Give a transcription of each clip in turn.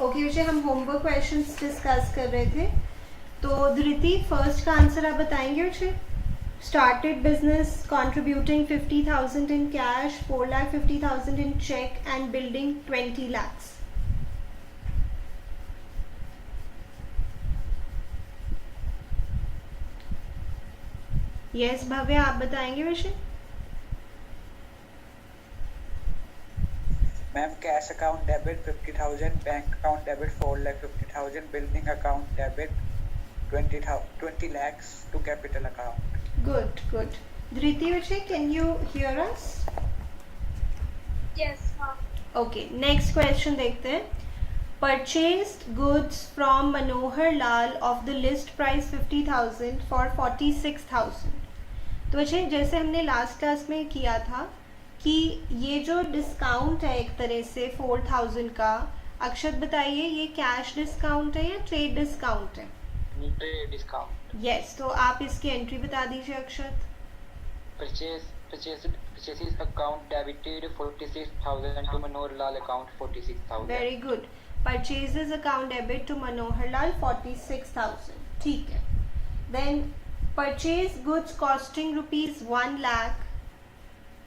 Okay विषय हम homework questions discuss कर रहे थे। तो धृति फर्स्ट का आंसर आप बताएंगे विषय। Started business contributing 50,000 in cash, 4,50,000 in check and building 20 lakhs. Yes भव्य आप बताएंगे विषय। Ma'am cash account debit 50,000, bank account debit 4,50,000, building account debit 20 lakhs to capital account. Good, good. Dhriti Vijay, can you hear us? Yes, ma'am. Okay, next question देखते हैं। Purchased goods from Manohar Lal of the list price 50,000 for 46,000. तो विजय जैसे हमने last class में किया था कि ये जो डिस्काउंट है एक तरह से 4,000 का, अक्षत बताइए ये कैश डिस्काउंट है या ट्रेड डिस्काउंट है? Trade discount. यस, तो आप इसकी एंट्री बता दीजिए Akshat. Purchases account debited 46,000 to Manohar Lal account 46,000. Very good. Purchases account debit to Manohar Lal 46,000। ठीक है। Then purchase goods costing ₹1 lakh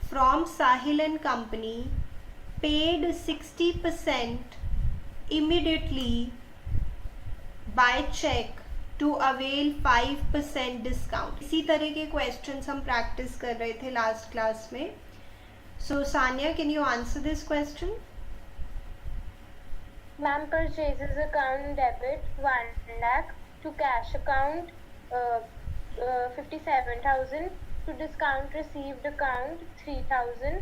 from Sahil and company, paid 60% immediately by check to avail 5% discount. इसी तरह के क्वेश्चंस हम प्रैक्टिस कर रहे थे लास्ट क्लास में। So Sania, can you answer this question? Ma'am, purchases account debit 1 lakh to cash account 57,000 to discount received account 3,000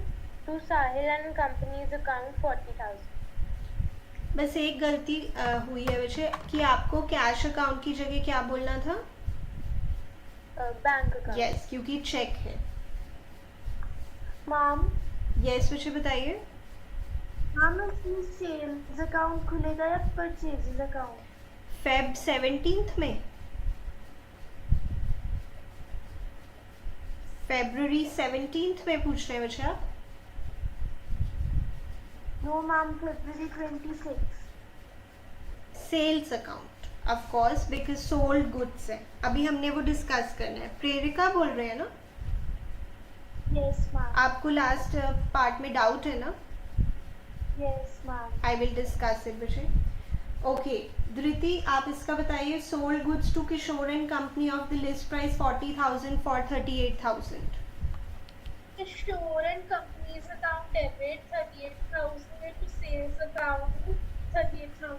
to Sahil and company's account 40,000. बस एक गलती हुई है विजय कि आपको कैश अकाउंट की जगह क्या बोलना था? Bank account. यस, क्योंकि चेक है। मैम, यस विजय बताइए। मैम इसमें सेल्स अकाउंट खुलेगा या परचेजेस अकाउंट? फेब 17 में, February 17 में पूछ रहे हैं विजय आप? No ma'am, February 26. Sales account of course because sold goods है। अभी हमने वो डिस्कस करना है। प्रेरिका बोल रहे हैं ना? Yes ma'am. आपको लास्ट पार्ट में डाउट है ना? Yes ma'am. I will discuss it Vijay. Okay Dhriti, आप इसका बताइए। Sold goods to Kishore and company of the list price 40,000 for 38,000। Kishore and company's account debit 38,000 to sales account 38,000.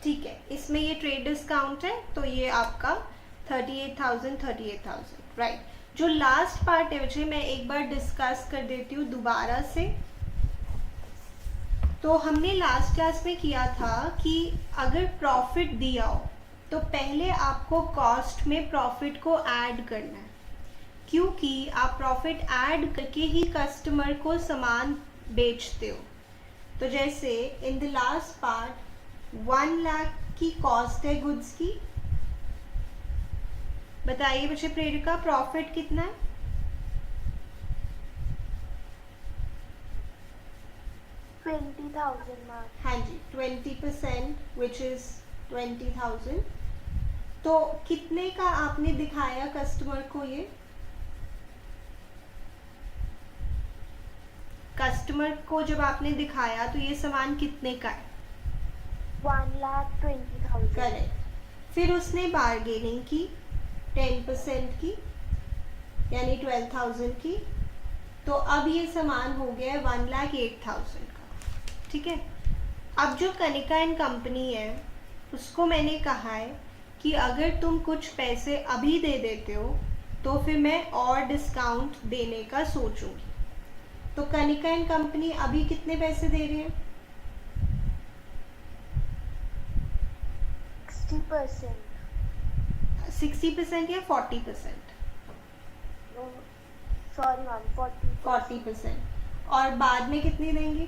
ठीक है, इसमें ये ट्रेड डिस्काउंट है तो ये आपका 38,000 राइट। जो लास्ट पार्ट है विजय मैं एक बार डिस्कस कर देती हूँ दोबारा से। तो हमने लास्ट क्लास में किया था कि अगर प्रॉफिट दिया हो तो पहले आपको कॉस्ट में प्रॉफिट को ऐड करना है, क्योंकि आप प्रॉफिट ऐड करके ही कस्टमर को सामान बेचते हो। तो जैसे in the last part 1 lakh की कॉस्ट है गुड्स की। बताइए बच्चे प्रेरिका, प्रॉफिट कितना है? 20,000 मैम। हाँ जी, 20% विच इज 20,000। तो कितने का आपने दिखाया कस्टमर को? ये कस्टमर को जब आपने दिखाया तो ये सामान कितने का है? 1,20,000। करेक्ट। फिर उसने बार्गेनिंग की 10% की यानी 12,000 की, तो अब ये सामान हो गया 1,08,000 का। ठीक है। अब जो कनिका एंड कंपनी है उसको मैंने कहा है कि अगर तुम कुछ पैसे अभी दे देते हो तो फिर मैं और डिस्काउंट देने का सोचूंगी। तो कनिका एंड कंपनी अभी कितने पैसे दे रही है? 60%। 60% या 40%? Sorry ma'am, 40%। और बाद में कितनी देंगी?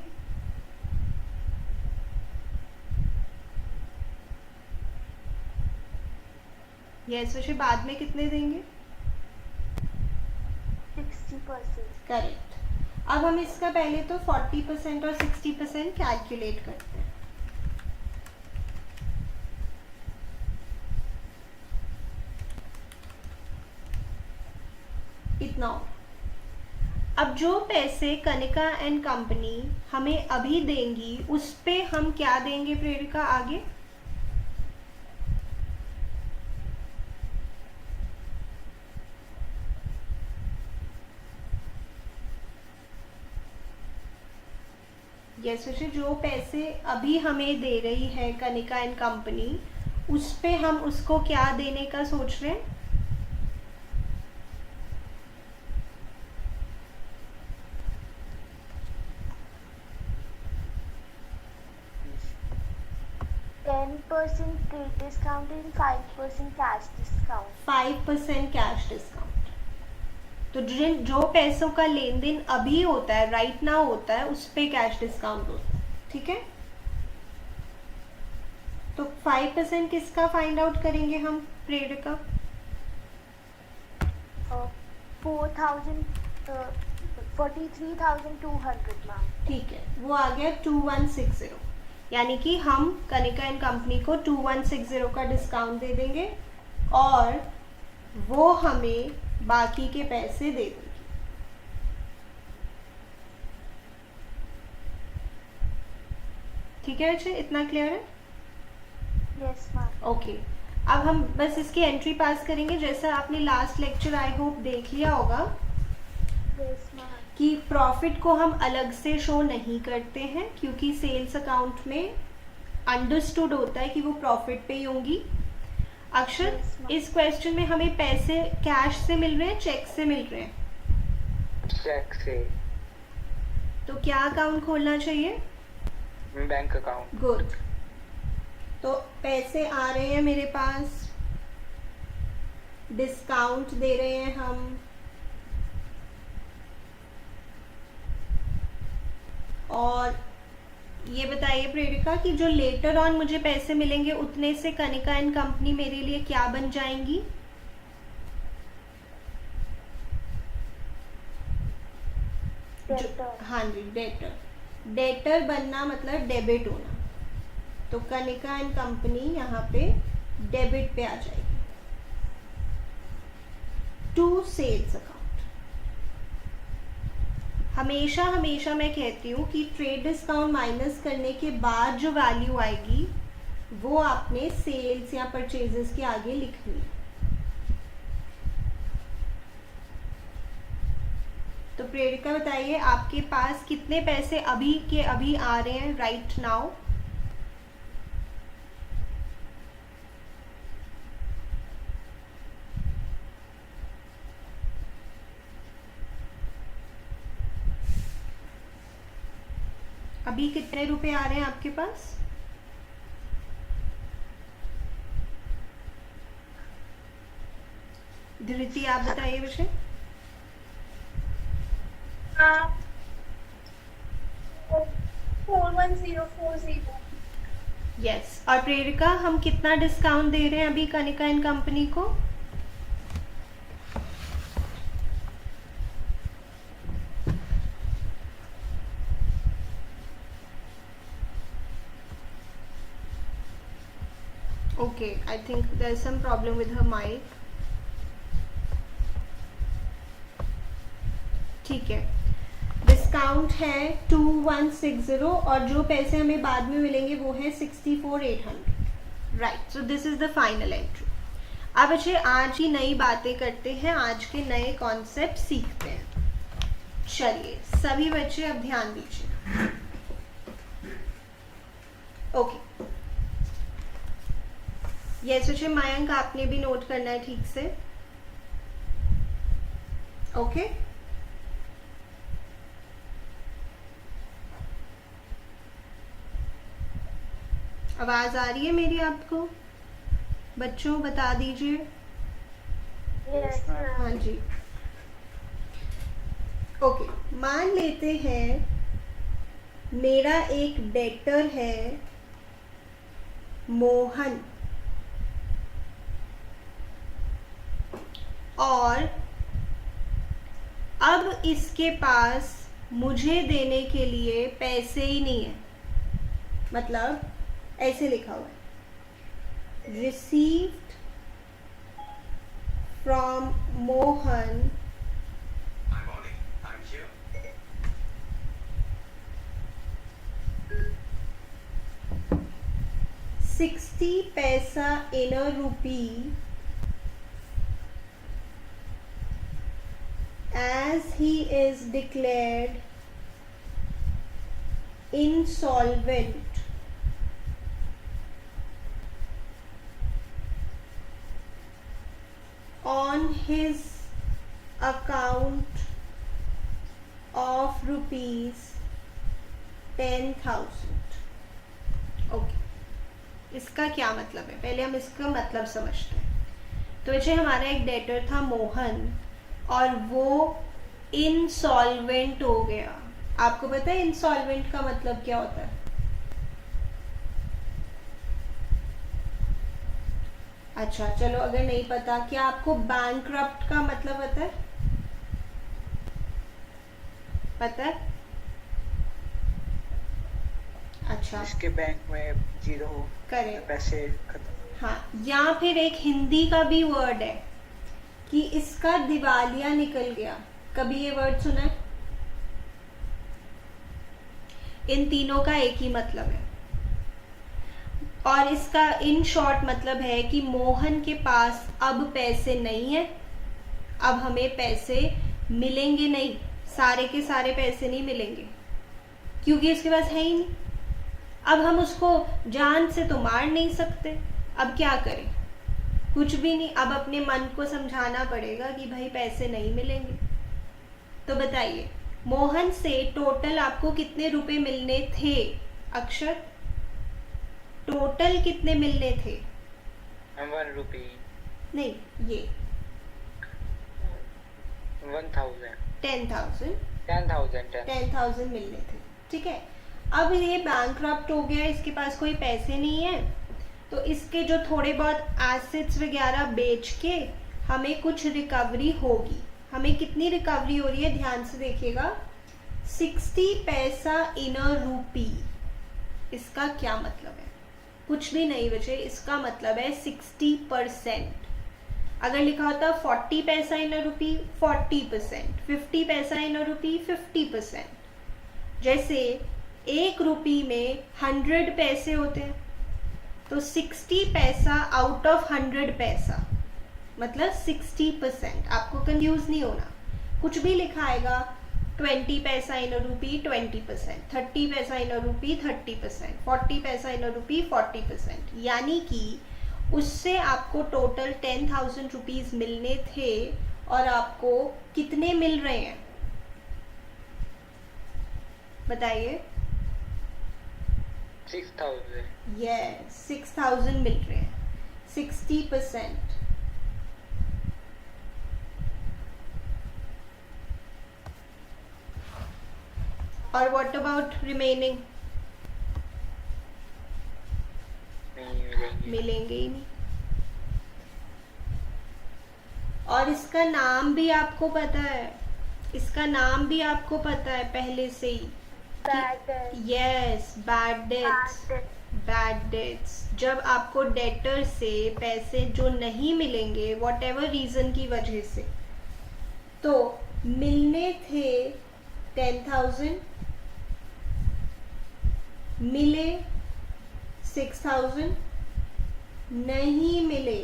यस वैसे बाद में कितने देंगे? 60%। करेक्ट। अब हम इसका पहले तो 40% और 60% कैलकुलेट करते हैं। कितना होगा? अब जो पैसे कनिका एंड कंपनी हमें अभी देंगी उस पे हम क्या देंगे प्रेरिका आगे? यस बच्चे, जो पैसे अभी हमें दे रही है कनिका एंड कंपनी उस पे हम उसको क्या देने का सोच रहे हैं? %10 trade discount and 5% cash discount. 5% cash discount. तो जो पैसों का लेन देन अभी होता है, राइट नाउ होता है, उस पे कैश डिस्काउंट होता है। ठीक है, तो 5% किसका फाइंड आउट करेंगे हम प्रेरिका? 43,200 मैम। ठीक है, वो आ गया 2160, यानी कि हम कनिका एंड कंपनी को 2160 का डिस्काउंट दे देंगे और वो हमें बाकी के पैसे दे देंगे। ठीक है बच्चे, इतना क्लियर है? Yes ma'am. ओके, अब हम बस इसकी एंट्री पास करेंगे। जैसा आपने लास्ट लेक्चर आई होप देख लिया होगा यस मैम। कि प्रॉफिट को हम अलग से शो नहीं करते हैं क्योंकि सेल्स अकाउंट में अंडरस्टूड होता है कि वो प्रॉफिट पे ही होंगी। अक्षर, Yes, ma'am. इस क्वेश्चन में हमें पैसे कैश से मिल रहे हैं, चेक से मिल रहे हैं? चेक से। तो क्या अकाउंट खोलना चाहिए? Bank account. गुड, तो पैसे आ रहे हैं मेरे पास, डिस्काउंट दे रहे हैं हम, और ये बताइए प्रेरिका कि जो लेटर ऑन मुझे पैसे मिलेंगे उतने से कनिका एंड कंपनी मेरे लिए क्या बन जाएंगी? Debtor. हाँ जी, डेटर। डेटर बनना मतलब डेबिट होना, तो कनिका एंड कंपनी यहाँ पे डेबिट पे आ जाएगी टू सेल्स अकाउंट। हमेशा हमेशा मैं कहती हूँ कि ट्रेड डिस्काउंट माइनस करने के बाद जो वैल्यू आएगी वो आपने सेल्स या परचेजेस के आगे लिखनी है। तो प्रेरिका बताइए, आपके पास कितने पैसे अभी के अभी आ रहे हैं राइट नाउ? अभी कितने रुपए आ रहे हैं आपके पास? धृति आप बताइए विषय। 41040। यस, और प्रेरिका हम कितना डिस्काउंट दे रहे हैं अभी कनिका एंड कंपनी को? Okay, I think there's some problem with her mic. ठीक है, डिस्काउंट है 2160 और जो पैसे हमें बाद में मिलेंगे वो है 64,800। Right, so this is the final entry. अब अच्छे आज की नई बातें करते हैं, आज के नए कॉन्सेप्ट सीखते हैं। चलिए सभी बच्चे अब ध्यान दीजिए। ओके, यस बच्चे, मयंक आपने भी नोट करना है ठीक से। ओके, आवाज आ रही है मेरी आपको? बच्चों बता दीजिए। यस हाँ मैम। जी, ओके, मान लेते हैं मेरा एक डेटर है मोहन, और अब इसके पास मुझे देने के लिए पैसे ही नहीं है। मतलब ऐसे लिखा हुआ है, received from Mohan 60 paisa in a rupee as he is declared insolvent on his account of rupees 10,000. Okay, इसका क्या मतलब है? पहले हम इसका मतलब समझते हैं. तो वैसे हमारा एक डेटर था मोहन और वो इंसॉल्वेंट हो गया. आपको पता है इंसॉल्वेंट का मतलब क्या होता है? अच्छा चलो, अगर नहीं पता, क्या आपको बैंकक्रप्ट का मतलब पता है? पता है? अच्छा, जिसके बैंक में जीरो करे. पैसे खत्म. हाँ, या फिर एक हिंदी का भी वर्ड है कि इसका दिवालिया निकल गया. कभी ये वर्ड सुना है? इन तीनों का एक ही मतलब है और इसका इन शॉर्ट मतलब है कि मोहन के पास अब पैसे नहीं है, अब हमें पैसे मिलेंगे नहीं, सारे के सारे पैसे नहीं मिलेंगे क्योंकि उसके पास है ही नहीं. अब हम उसको जान से तो मार नहीं सकते, अब क्या करें? कुछ भी नहीं. अब अपने मन को समझाना पड़ेगा कि भाई पैसे नहीं मिलेंगे. तो बताइए, मोहन से टोटल आपको कितने रुपए मिलने थे? अक्षर, टोटल कितने मिलने थे? 1 rupee. नहीं, ये 1000. 10,000. 10,000. मिलने थे. ठीक है. अब ये बैंकक्रप्ट हो गया, इसके पास कोई पैसे नहीं है, तो इसके जो थोड़े बहुत एसेट्स वगैरह बेच के हमें कुछ रिकवरी होगी. हमें कितनी रिकवरी हो रही है? ध्यान से देखिएगा. 60 पैसा इन अ रूपी. इसका क्या मतलब है? कुछ भी नहीं बचे. इसका मतलब है 60%. अगर लिखा होता 40 पैसा इन अ रूपी, 40%. 50 पैसा इन अ रूपी, 50%. जैसे 1 रुपी में 100 पैसे होते हैं, तो 60 पैसा आउट ऑफ 100 पैसा मतलब 60%. आपको कंफ्यूज नहीं होना. कुछ भी लिखा आएगा 20 पैसा इन अ रूपी 20%, 30 पैसा इन अ रूपी 30%, 40 पैसा इन अ रूपी 40%. यानी कि उससे आपको टोटल 10,000 रुपीज मिलने थे और आपको कितने मिल रहे हैं? बताइए. 6,000. यस, 6,000 मिल रहे हैं. 60%. और व्हाट अबाउट रिमेनिंग? नहीं मिलेंगे. मिलेंगे ही नहीं. और इसका नाम भी आपको पता है, इसका नाम भी आपको पता है पहले से ही. Bad debt. Yes, bad debts. Bad debt. Bad debts. जब आपको डेटर से पैसे जो नहीं मिलेंगे वॉट एवर रीजन की वजह से, तो मिलने थे 10,000, मिले 6,000, नहीं मिले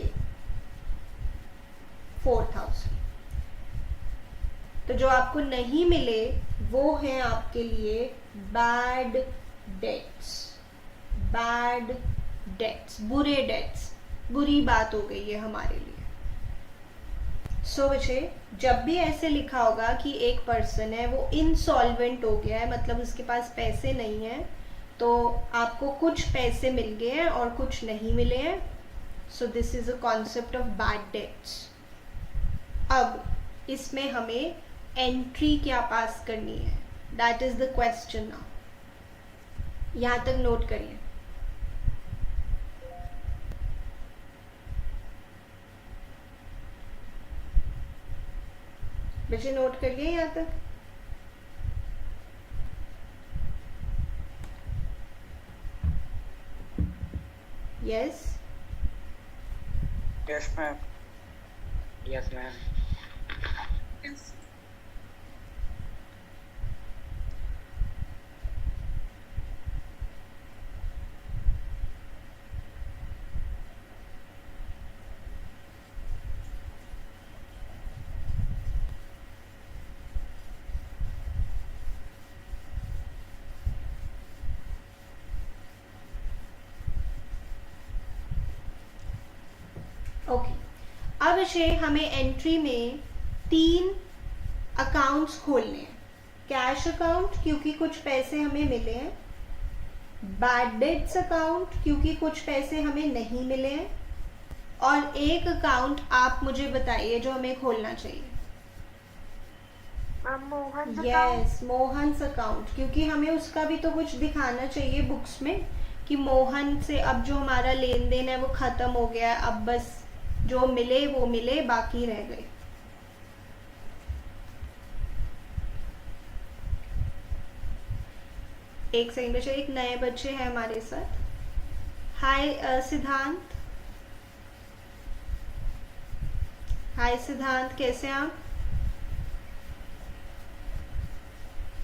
4,000. तो जो आपको नहीं मिले वो हैं आपके लिए बैड डेट्स. बैड डेट्स, बुरे डेट्स. बुरी बात हो गई है हमारे लिए. सो बच्चे, जब भी ऐसे लिखा होगा कि एक पर्सन है वो इंसॉल्वेंट हो गया है, मतलब उसके पास पैसे नहीं है, तो आपको कुछ पैसे मिल गए हैं और कुछ नहीं मिले हैं. So this is a concept of bad debts. अब इसमें हमें एंट्री क्या पास करनी है, that is the question now. यहां तक नोट करिए. बच्चे नोट करिए यहां तक. Yes. Yes, ma'am. Yes, ma'am. Yes. अब बच्चे हमें एंट्री में 3 अकाउंट्स खोलने हैं। कैश अकाउंट क्योंकि कुछ पैसे हमें मिले हैं, बैड डेट्स अकाउंट क्योंकि कुछ पैसे हमें नहीं मिले हैं, और एक अकाउंट आप मुझे बताइए जो हमें खोलना चाहिए। मोहन यस, मोहन्स अकाउंट, क्योंकि हमें उसका भी तो कुछ दिखाना चाहिए बुक्स में कि मोहन से अब जो हमारा लेन देन है वो खत्म हो गया है, अब बस जो मिले वो मिले, बाकी रह गए। एक सेकंड बच्चे, एक नए बच्चे हैं हमारे साथ। हाय सिद्धांत। हाय सिद्धांत, कैसे हैं आप?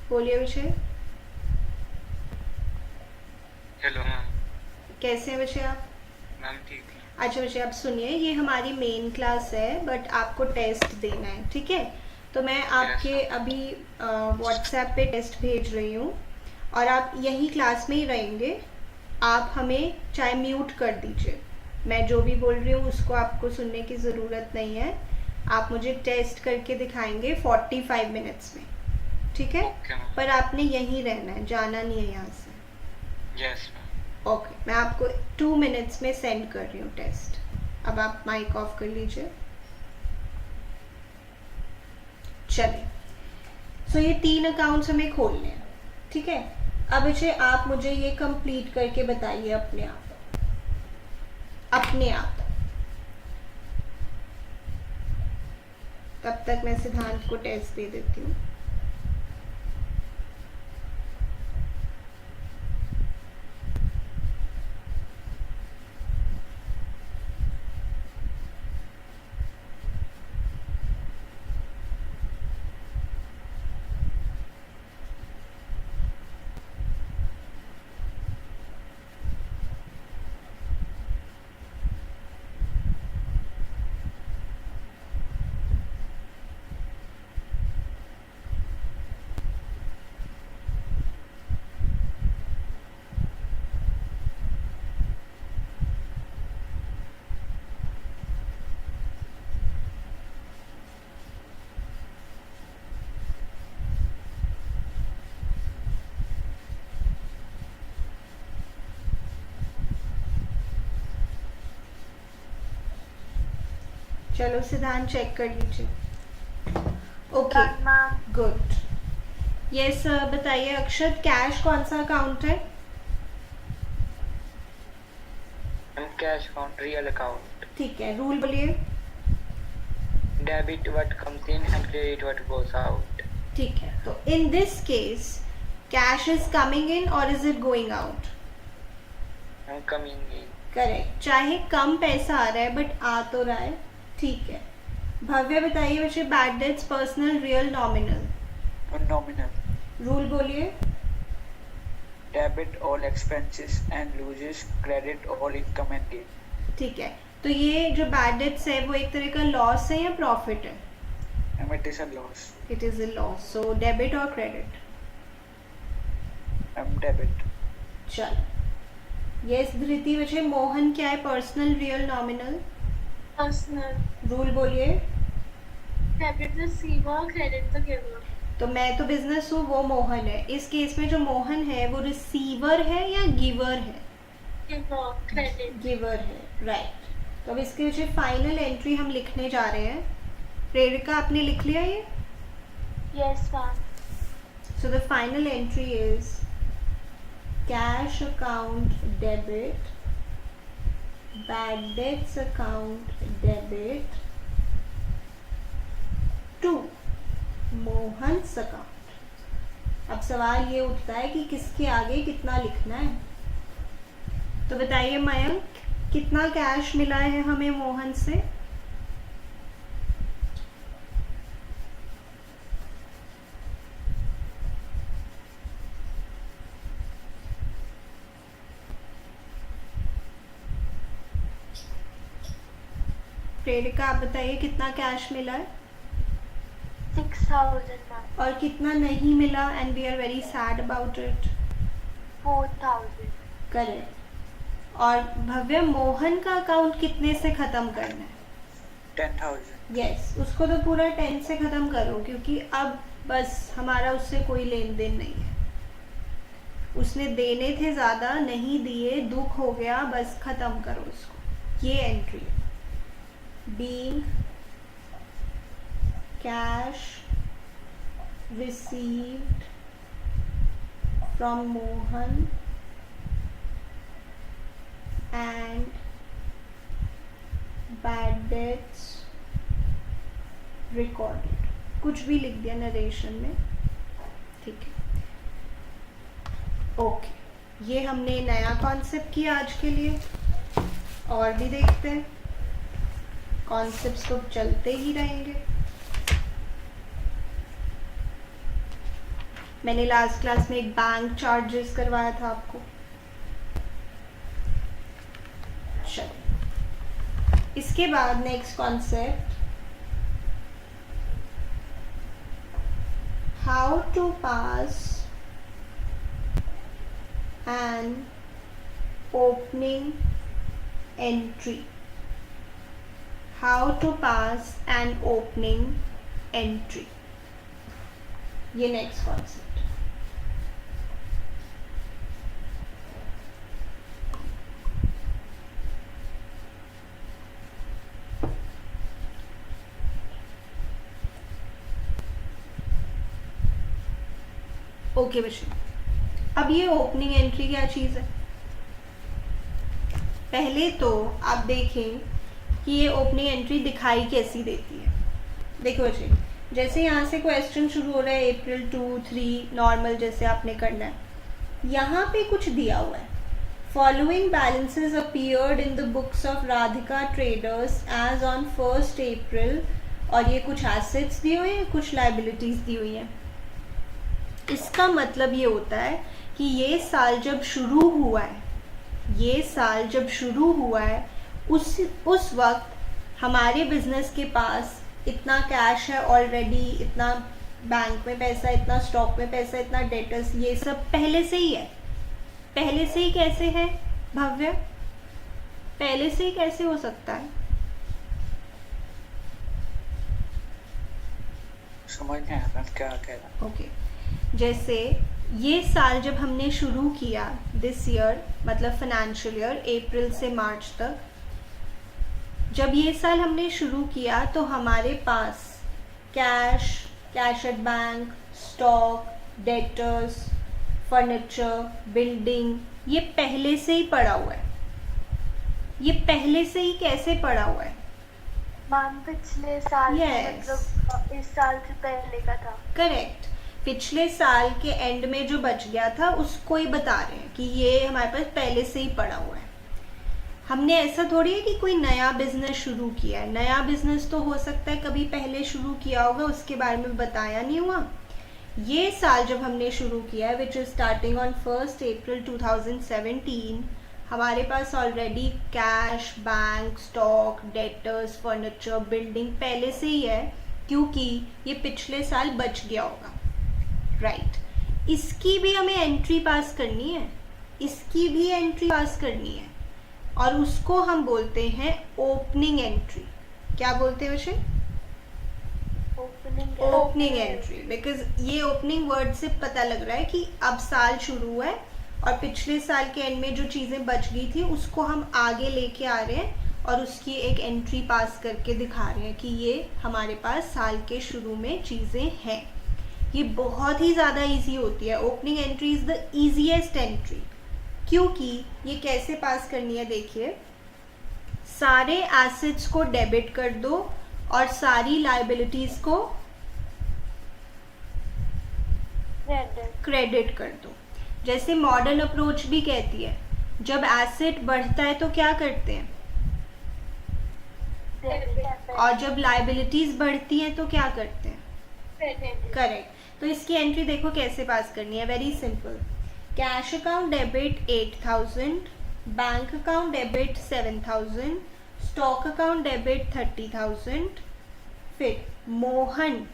बोलिए विषय। Hello ma'am. कैसे हैं बच्चे आप? मैम ठीक है। अच्छा बच्चे, आप सुनिए, ये हमारी मेन क्लास है बट आपको टेस्ट देना है, ठीक है? तो मैं आपके अभी व्हाट्सएप पे टेस्ट भेज रही हूँ और आप यही क्लास में ही रहेंगे। आप हमें चाहे म्यूट कर दीजिए, मैं जो भी बोल रही हूँ उसको आपको सुनने की ज़रूरत नहीं है। आप मुझे टेस्ट करके दिखाएंगे 45 मिनट्स में, ठीक है? Okay ma'am. पर आपने यहीं रहना है, जाना नहीं है यहाँ से। Yes ma'am. ओके, मैं आपको 2 मिनट्स में सेंड कर रही हूँ टेस्ट। अब आप माइक ऑफ कर लीजिए। चलिए, सो ये 3 अकाउंट्स हमें खोलने हैं, ठीक है? अब बच्चे आप मुझे ये कंप्लीट करके बताइए अपने आप, अपने आप। तब तक मैं सिद्धांत को टेस्ट दे देती हूँ। चलो सिद्धांत चेक कर लीजिए। Okay, good. यस, बताइए अक्षत, कैश कौन सा अकाउंट है? Ma'am cash account real account. ठीक है, रूल बोलिए। Debit what comes in and credit what goes out. ठीक है, तो in this case cash is coming in और is it going out? Ma'am coming in. Correct, चाहे कम पैसा आ रहा है बट आ तो रहा है, ठीक है। भव्य बताइए बच्चे, bad debts personal, real, nominal? Nominal. Rule बोलिए। Debit all expenses and loses credit all income and gain. ठीक है, तो ये जो बैड डेट्स है वो एक तरह का लॉस है या प्रॉफिट है? And it is a loss. It is a loss, so debit और क्रेडिट? Debit. चल, यस धृति बच्चे, मोहन क्या है, personal, real, nominal? Personal. Rule बोलिए। Debit the receiver, credit the giver. तो मैं तो बिजनेस हूँ, वो मोहन है। इस केस में जो मोहन है वो रिसीवर है या गिवर है? Giver, credit. गिवर है, राइट। तो अब इसके पीछे फाइनल एंट्री हम लिखने जा रहे हैं। प्रेरिका, आपने लिख लिया ये? Yes, ma'am. So the final entry is cash account debit, bad debts account debit to Mohan's account. अब सवाल ये उठता है कि किसके आगे कितना लिखना है। तो बताइए मयंक, कितना कैश मिला है हमें मोहन से? प्रेरिका, आप बताइए कितना कैश मिला है 6,000, ma'am. और कितना नहीं मिला, and we are very sad about it? 4,000. Correct. और भव्य, मोहन का अकाउंट कितने से खत्म करना है? 10,000. यस, उसको तो पूरा 10 से ख़त्म करो, क्योंकि अब बस हमारा उससे कोई लेन देन नहीं है. उसने देने थे ज़्यादा, नहीं दिए, दुख हो गया, बस ख़त्म करो उसको. ये एंट्री है. Being cash received from Mohan and bad debts recorded. कुछ भी लिख दिया नरेशन में, ठीक है. ओके, ये हमने नया कॉन्सेप्ट किया आज के लिए. और भी देखते हैं, कॉन्सेप्ट्स तो चलते ही रहेंगे. मैंने लास्ट क्लास में एक बैंक चार्जेस करवाया था आपको. चलो, इसके बाद next concept, how to pass an opening entry. How to pass an opening entry. ये next concept. ओके बच्चों, अब ये ओपनिंग एंट्री क्या चीज़ है? पहले तो आप देखें कि ये ओपनिंग एंट्री दिखाई कैसी देती है. देखो बच्चे, जैसे यहाँ से क्वेश्चन शुरू हो रहा है अप्रैल 2, 3 नॉर्मल जैसे आपने करना है. यहाँ पे कुछ दिया हुआ है, following balances appeared in the books of Radhika traders as on 1st April. और ये कुछ एसेट्स दिए हुए हैं, कुछ लाइबिलिटीज दी हुई हैं. इसका मतलब ये होता है कि ये साल जब शुरू हुआ है, उस वक्त हमारे बिजनेस के पास इतना कैश है ऑलरेडी, इतना बैंक में पैसा, इतना स्टॉक में पैसा, इतना डेटर्स, ये सब पहले से ही है. पहले से ही कैसे है भव्य? पहले से ही कैसे हो सकता है? समझ नहीं आ रहा क्या कह रहा. ओके, जैसे ये साल जब हमने शुरू किया, दिस ईयर मतलब फाइनेंशियल ईयर अप्रैल से मार्च तक, जब ये साल हमने शुरू किया तो हमारे पास cash at bank, stock, debtors, furniture, building, ये पहले से ही पड़ा हुआ है. ये पहले से ही कैसे पड़ा हुआ है? मैम पिछले साल Yes. मतलब इस साल से पहले का था. करेक्ट. पिछले साल के एंड में जो बच गया था उसको ही बता रहे हैं कि ये हमारे पास पहले से ही पड़ा हुआ है. हमने ऐसा थोड़ी है कि कोई नया बिजनेस शुरू किया है. नया बिजनेस तो हो सकता है कभी पहले शुरू किया होगा, उसके बारे में बताया नहीं हुआ. ये साल जब हमने शुरू किया है, which is starting on 1st April 2017, हमारे पास already cash, bank, stock, debtors, furniture, building पहले से ही है, क्योंकि ये पिछले साल बच गया होगा. राइट. इसकी भी हमें एंट्री पास करनी है, और उसको हम बोलते हैं ओपनिंग एंट्री. क्या बोलते हैं वैसे? Opening entry. बिकॉज ये ओपनिंग वर्ड से पता लग रहा है कि अब साल शुरू हुआ है और पिछले साल के एंड में जो चीज़ें बच गई थी उसको हम आगे लेके आ रहे हैं और उसकी एक एंट्री पास करके दिखा रहे हैं कि ये हमारे पास साल के शुरू में चीज़ें हैं. ये बहुत ही ज़्यादा इजी होती है. Opening entry is the easiest entry. क्योंकि ये कैसे पास करनी है, देखिए, सारे एसेट्स को डेबिट कर दो और सारी लाइबिलिटीज को क्रेडिट कर दो. जैसे मॉडर्न अप्रोच भी कहती है, जब एसेट बढ़ता है तो क्या करते हैं, और जब लाइबिलिटीज बढ़ती हैं तो क्या करते हैं, करेक्ट. तो इसकी एंट्री देखो कैसे पास करनी है. Very simple. Cash account debit 8,000, bank account debit 7,000, stock account debit 30,000. फिर मोहन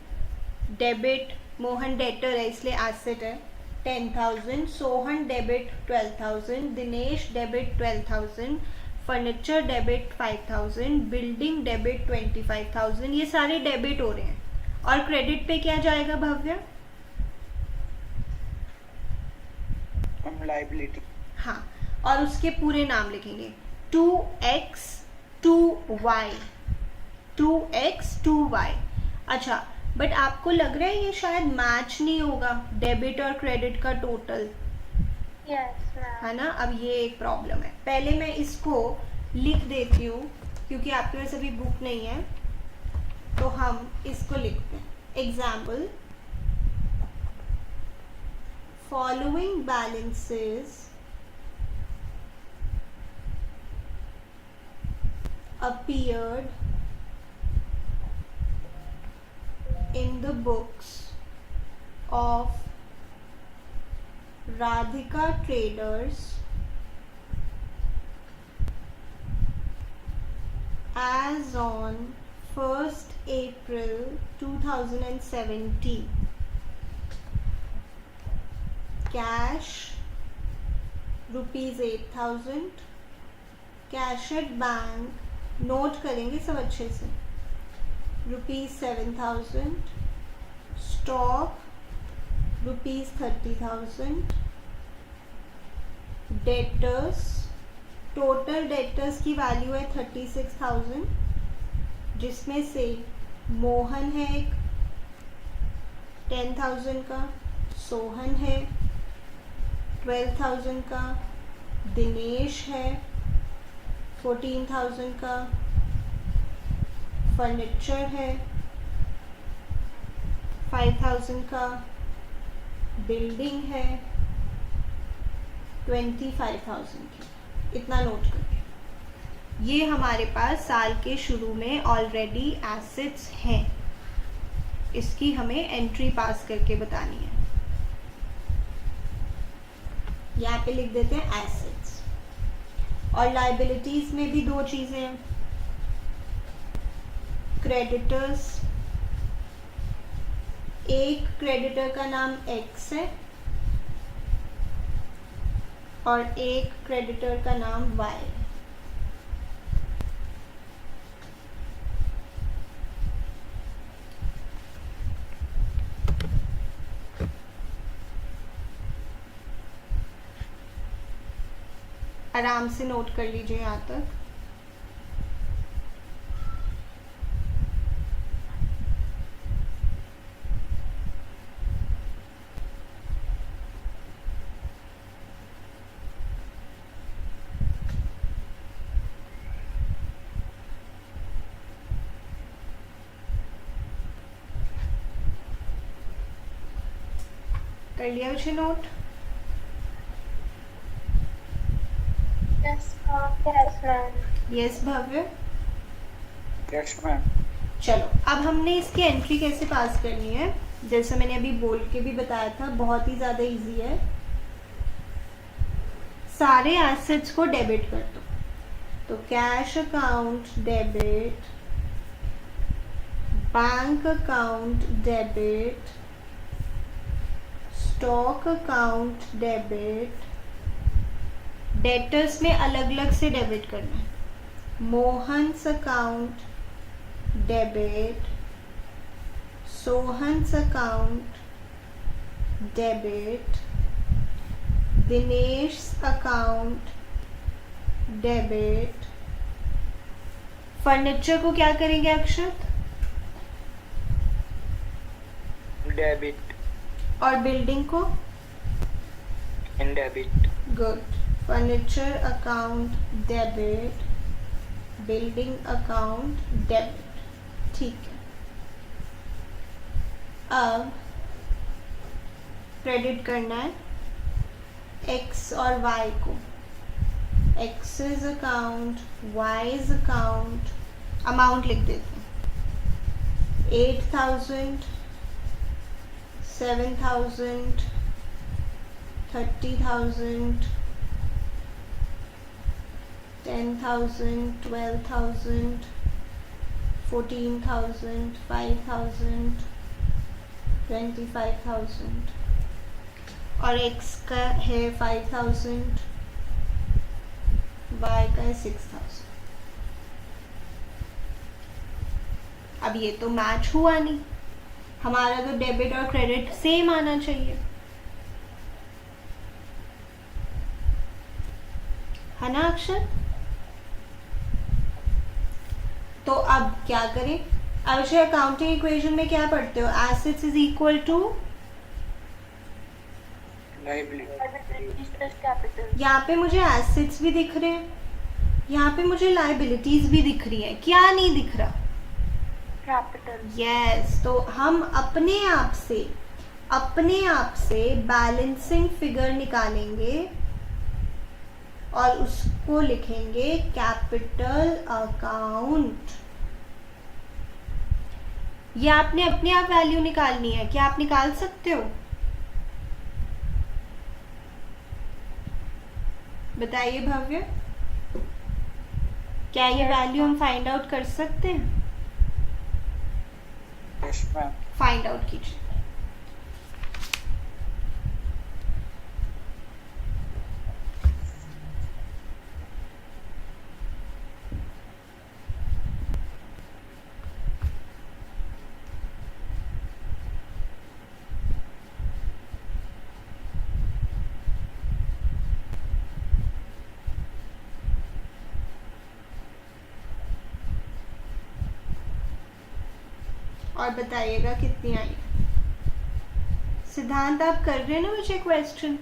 डेबिट, मोहन डेटर है इसलिए एसेट है, 10,000. Sohan debit 12,000, Dinesh debit 12,000, furniture debit 5000, building debit 25000, ये सारे डेबिट हो रहे हैं। और क्रेडिट पे क्या जाएगा भव्य? लाइबिलिटी। हाँ, और उसके पूरे नाम लिखेंगे 2x 2y 2x 2y। अच्छा, बट आपको लग रहा है ये शायद मैच नहीं होगा डेबिट और क्रेडिट का टोटल, Yes, ma'am. है ना? अब ये एक प्रॉब्लम है। पहले मैं इसको लिख देती हूँ क्योंकि आपके पास अभी बुक नहीं है, तो हम इसको लिखते हैं। Example, following balances appeared in the books of Radhika Traders as on 1st April 2017. Cash ₹8,000, cash at bank, note करेंगे सब अच्छे से, ₹7,000, स्टॉक ₹30,000, डेटर्स, टोटल डेटर्स की वैल्यू है 36,000, जिसमें से मोहन है एक 10,000 का, सोहन है 12,000 का, दिनेश है 14,000 का, फर्नीचर है 5,000 का, बिल्डिंग है 25,000 की। इतना नोट करिए। ये हमारे पास साल के शुरू में ऑलरेडी एसेट्स हैं, इसकी हमें एंट्री पास करके बतानी है। यहाँ पे लिख देते हैं एसेट्स। और लाइबिलिटीज में भी दो चीजें हैं, क्रेडिटर्स, एक क्रेडिटर का नाम एक्स है और एक क्रेडिटर का नाम वाई है। आराम से नोट कर लीजिए यहाँ तक। कर लिया उसे note? Yes, ma'am. Yes, ma'am. Yes Bhavya? Yes ma'am. चलो, अब हमने इसकी एंट्री कैसे पास करनी है, जैसे मैंने अभी बोल के भी बताया था, बहुत ही ज़्यादा इजी है। सारे एसेट्स को डेबिट कर दो, तो cash account debit, bank account debit, stock account debit, debtors में अलग अलग से डेबिट करना है, Mohan's account debit, Sohan's account debit, Dinesh account debit. Furniture को क्या करेंगे अक्षत? डेबिट और बिल्डिंग को? In debit. Good. Furniture account debit, building account debit. ठीक है, अब क्रेडिट करना है एक्स और वाई को। X's account, Y's account, amount लिख देते हैं 8,000, 7,000, 30,000, 10,000, 12,000, 14,000, 5,000, 25,000 और x का है 5,000, y का है 6000। अब ये तो मैच हुआ नहीं, हमारा तो डेबिट और क्रेडिट सेम आना चाहिए, है ना अक्षर? तो अब क्या करें? अक्षर अकाउंटिंग इक्वेशन में क्या पढ़ते हो? Assets is equal to, liability plus capital. यहाँ पे मुझे एसेट्स भी दिख रहे हैं, यहाँ पे मुझे लाइबिलिटीज भी दिख रही हैं, क्या नहीं दिख रहा? Capital. यस तो हम अपने आप से बैलेंसिंग फिगर निकालेंगे और उसको लिखेंगे कैपिटल अकाउंट। ये आपने अपने आप वैल्यू निकालनी है, क्या आप निकाल सकते हो? बताइए भव्य, क्या ये वैल्यू हम फाइंड आउट कर सकते हैं? yes ma'am फाइंड आउट कीजिए। और बताइएगा कितनी आई। सिद्धांत आप कर रहे हैं ना मुझे क्वेश्चन?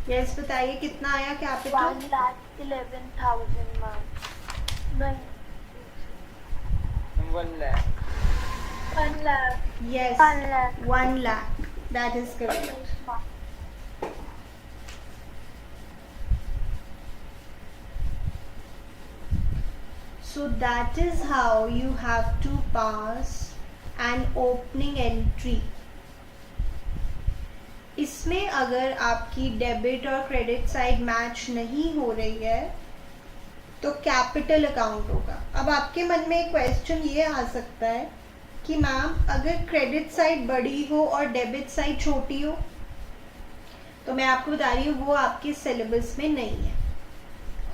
यस बताइए कितना आया कैपिटल? 1,11,000 ma'am. नहीं, 1 lakh. 1 lakh. Yes 1 lakh. 1 lakh, that is correct. So that is how you have to pass an opening entry. इसमें अगर आपकी डेबिट और क्रेडिट साइड मैच नहीं हो रही है तो कैपिटल अकाउंट होगा। अब आपके मन में एक क्वेश्चन ये आ सकता है कि मैम अगर क्रेडिट साइड बड़ी हो और डेबिट साइड छोटी हो, तो मैं आपको बता रही हूँ वो आपके सिलेबस में नहीं है।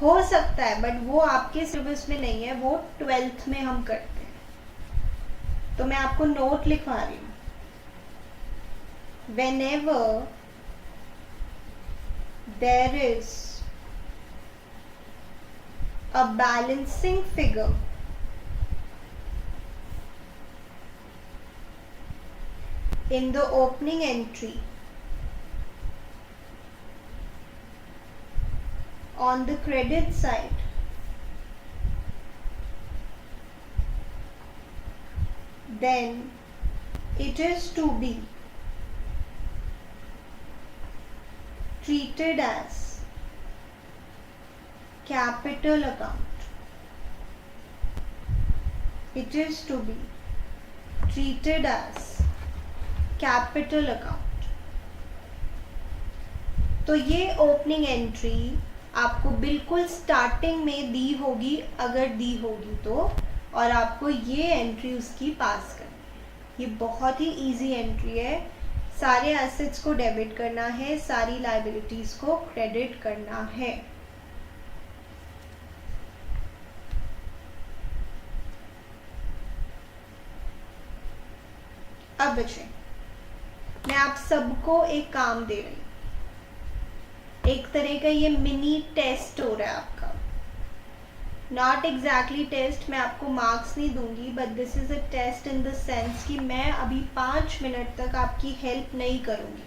हो सकता है बट वो आपके सिलेबस में नहीं है, वो 12th में हम करते हैं। तो मैं आपको नोट लिखवा रही हूँ। Whenever there is a balancing figure in the opening entry on the credit side, then it is to be treated as capital account. It is to be treated as capital account. तो ये opening entry आपको बिल्कुल starting में दी होगी, अगर दी होगी तो, और आपको ये एंट्री उसकी पास करनी है। ये बहुत ही इजी एंट्री है। सारे एसेट्स को डेबिट करना है, सारी लायबिलिटीज को क्रेडिट करना है। अब बच्चे, मैं आप सबको एक काम दे रही हूँ। एक तरह का ये मिनी टेस्ट हो रहा है आपका। नॉट एग्जैक्टली टेस्ट, मैं आपको मार्क्स नहीं दूंगी, but this is a test in the sense कि मैं अभी 5 मिनट तक आपकी हेल्प नहीं करूंगी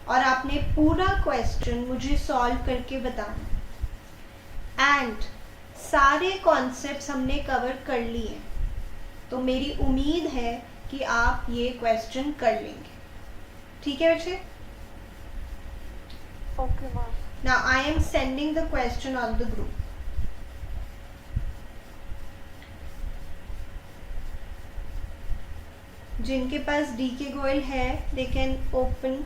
और आपने पूरा क्वेश्चन मुझे सॉल्व करके बताना। एंड सारे कॉन्सेप्ट्स हमने कवर कर लिए। तो मेरी उम्मीद है कि आप ये क्वेश्चन कर लेंगे। ठीक है बच्चे? Okay, ma'am. Now I am sending the question on the group. जिनके पास DK गोयल है they can open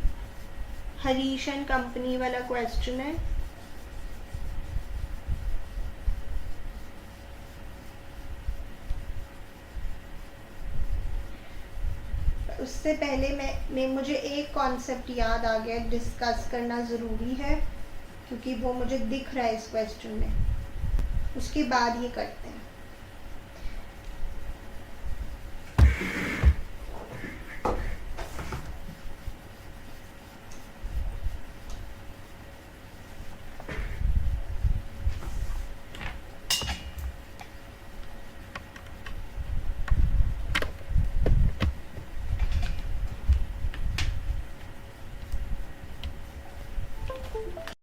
Harish and company वाला क्वेश्चन है। उससे पहले मैं मुझे एक कॉन्सेप्ट याद आ गया, डिस्कस करना ज़रूरी है क्योंकि वो मुझे दिख रहा है इस क्वेश्चन में, उसके बाद ये करते हैं।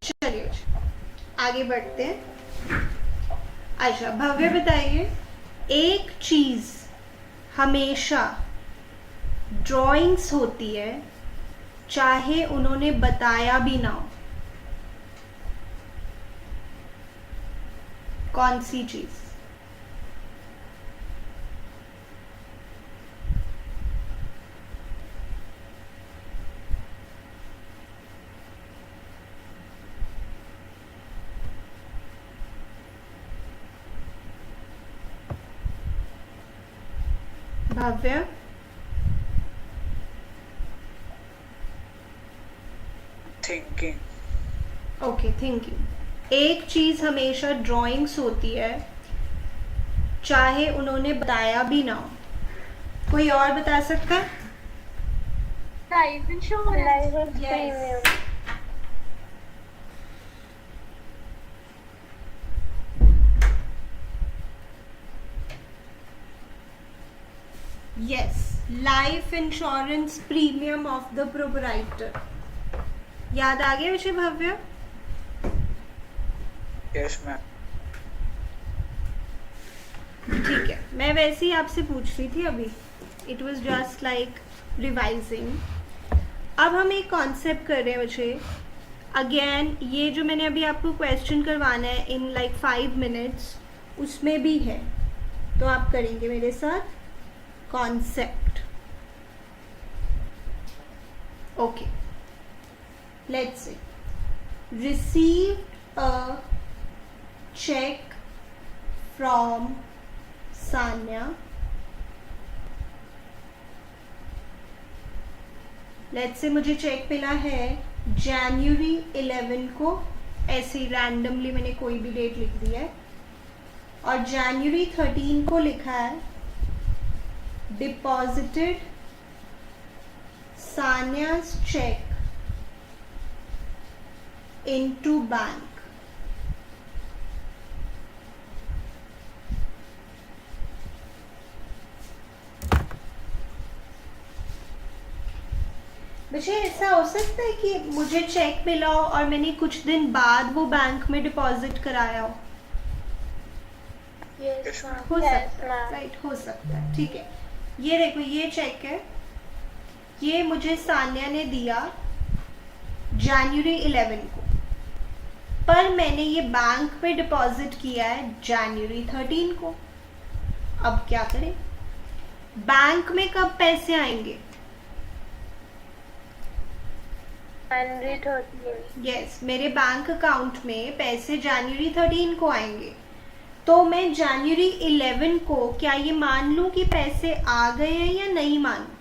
चलिए आगे बढ़ते हैं। अच्छा भव्य बताइए, एक चीज हमेशा ड्राइंग्स होती है चाहे उन्होंने बताया भी ना हो, कौन सी चीज? भव्य, थिंकिंग। Okay thinking. एक चीज हमेशा ड्राइंग्स होती है चाहे उन्होंने बताया भी ना हो। कोई और बता सकता है? Life insurance. Life Yes. premium. Yes, life insurance premium of the proprietor. याद आ गया विषय भव्य? Yes ma'am. ठीक है, मैं वैसे ही आपसे पूछ रही थी अभी, it was just like revising. अब हम एक कॉन्सेप्ट कर रहे हैं बच्चे। अगेन ये जो मैंने अभी आपको क्वेश्चन करवाना है इन लाइक 5 मिनट्स, उसमें भी है, तो आप करेंगे मेरे साथ concept. Okay, let's say received a check from Sanya. Let's say मुझे चेक मिला है January 11 को, ऐसे ही रैंडमली मैंने कोई भी डेट लिख दी है, और January 13 को लिखा है deposited Sanya's check into bank. बच्चे ऐसा हो सकता है कि मुझे चेक मिला हो और मैंने कुछ दिन बाद वो बैंक में डिपॉजिट कराया हो? Yes, ma'am. हो Yes, सकता है, ma'am. राइट, हो सकता है। ठीक है, ये देखो ये चेक है, ये मुझे सान्या ने दिया January 11 को, पर मैंने ये बैंक में डिपॉजिट किया है January 13 को। अब क्या करें? बैंक में कब पैसे आएंगे? January 13. यस, मेरे बैंक अकाउंट में पैसे January 13 को आएंगे, तो मैं January 11 को क्या ये मान लूं कि पैसे आ गए हैं या नहीं मानूं?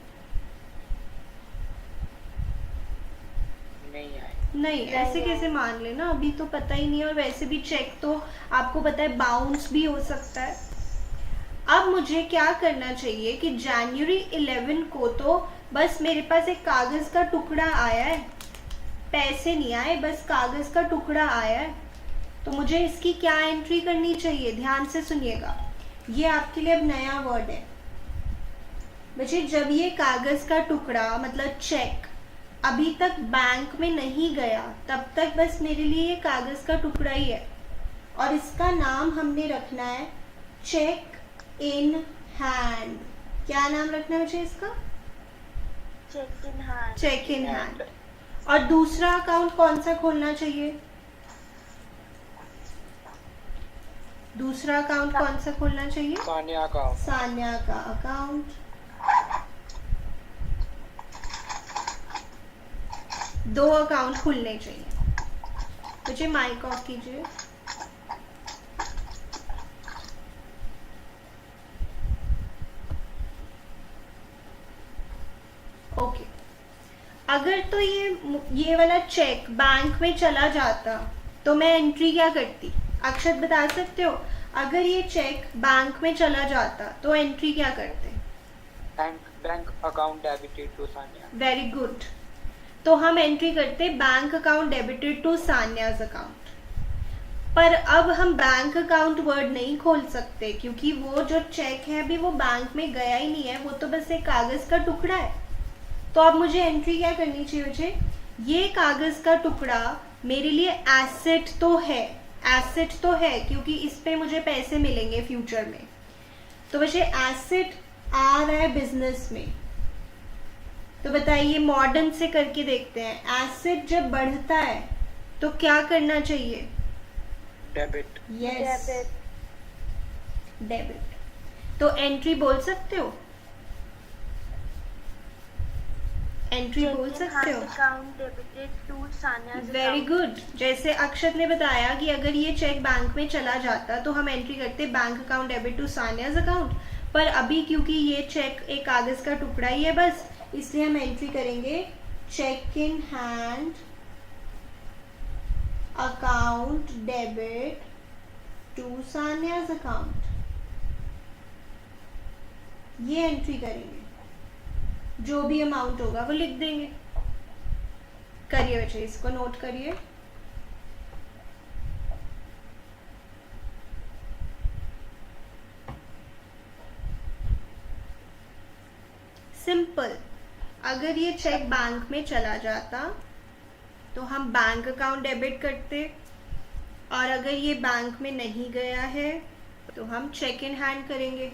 नहीं आए। नहीं, ऐसे नहीं। कैसे मान लेना, अभी तो पता ही नहीं है, और वैसे भी चेक तो आपको पता है बाउंस भी हो सकता है। अब मुझे क्या करना चाहिए कि January 11 को तो बस मेरे पास एक कागज का टुकड़ा आया है, पैसे नहीं आए, बस कागज का टुकड़ा आया है, तो मुझे इसकी क्या एंट्री करनी चाहिए? ध्यान से सुनिएगा, ये आपके लिए अब नया वर्ड है बच्चे। जब ये कागज का टुकड़ा मतलब चेक अभी तक बैंक में नहीं गया, तब तक बस मेरे लिए ये कागज का टुकड़ा ही है, और इसका नाम हमने रखना है चेक इन हैंड, क्या नाम रखना है मुझे इसका? Check in hand. Check in hand. और दूसरा अकाउंट कौन सा खोलना चाहिए? दूसरा अकाउंट कौन सा खोलना चाहिए? सान्या अकाउंट। सान्या का अकाउंट। दो अकाउंट खुलने चाहिए। मुझे माइक ऑफ कीजिए। ओके, अगर तो ये वाला चेक बैंक में चला जाता तो मैं एंट्री क्या करती? अक्षत बता सकते हो, अगर ये चेक बैंक में चला जाता तो एंट्री क्या करते? Bank account debited to Sanya. Very good. तो हम एंट्री करते bank account debited to Sanya's account. पर अब हम बैंक अकाउंट वर्ड नहीं खोल सकते क्योंकि वो जो चेक है अभी वो बैंक में गया ही नहीं है, वो तो बस एक कागज का टुकड़ा है। तो अब मुझे एंट्री क्या करनी चाहिए? मुझे ये कागज का टुकड़ा मेरे लिए एसेट तो है, एसेट तो है क्योंकि इस पे मुझे पैसे मिलेंगे फ्यूचर में। तो मुझे एसेट आ रहा है बिजनेस में। तो बताइए, मॉडर्न से करके देखते हैं। एसेट जब बढ़ता है तो क्या करना चाहिए? डेबिट। Yes, debit. तो एंट्री बोल सकते हो? एंट्री बोल सकते हो? Account debited to Sanya's very account. Good. जैसे अक्षत ने बताया कि अगर ये चेक बैंक में चला जाता तो हम एंट्री करते bank account debit to Sanya's account. पर अभी क्योंकि ये चेक एक कागज का टुकड़ा ही है बस, इसलिए हम एंट्री करेंगे cheque in hand account debit to Sanya's account. ये एंट्री करेंगे, जो भी अमाउंट होगा वो लिख देंगे। करिए बच्चे, इसको नोट करिए। सिंपल। अगर ये चेक बैंक में चला जाता तो हम बैंक अकाउंट डेबिट करते, और अगर ये बैंक में नहीं गया है तो हम चेक इन हैंड करेंगे।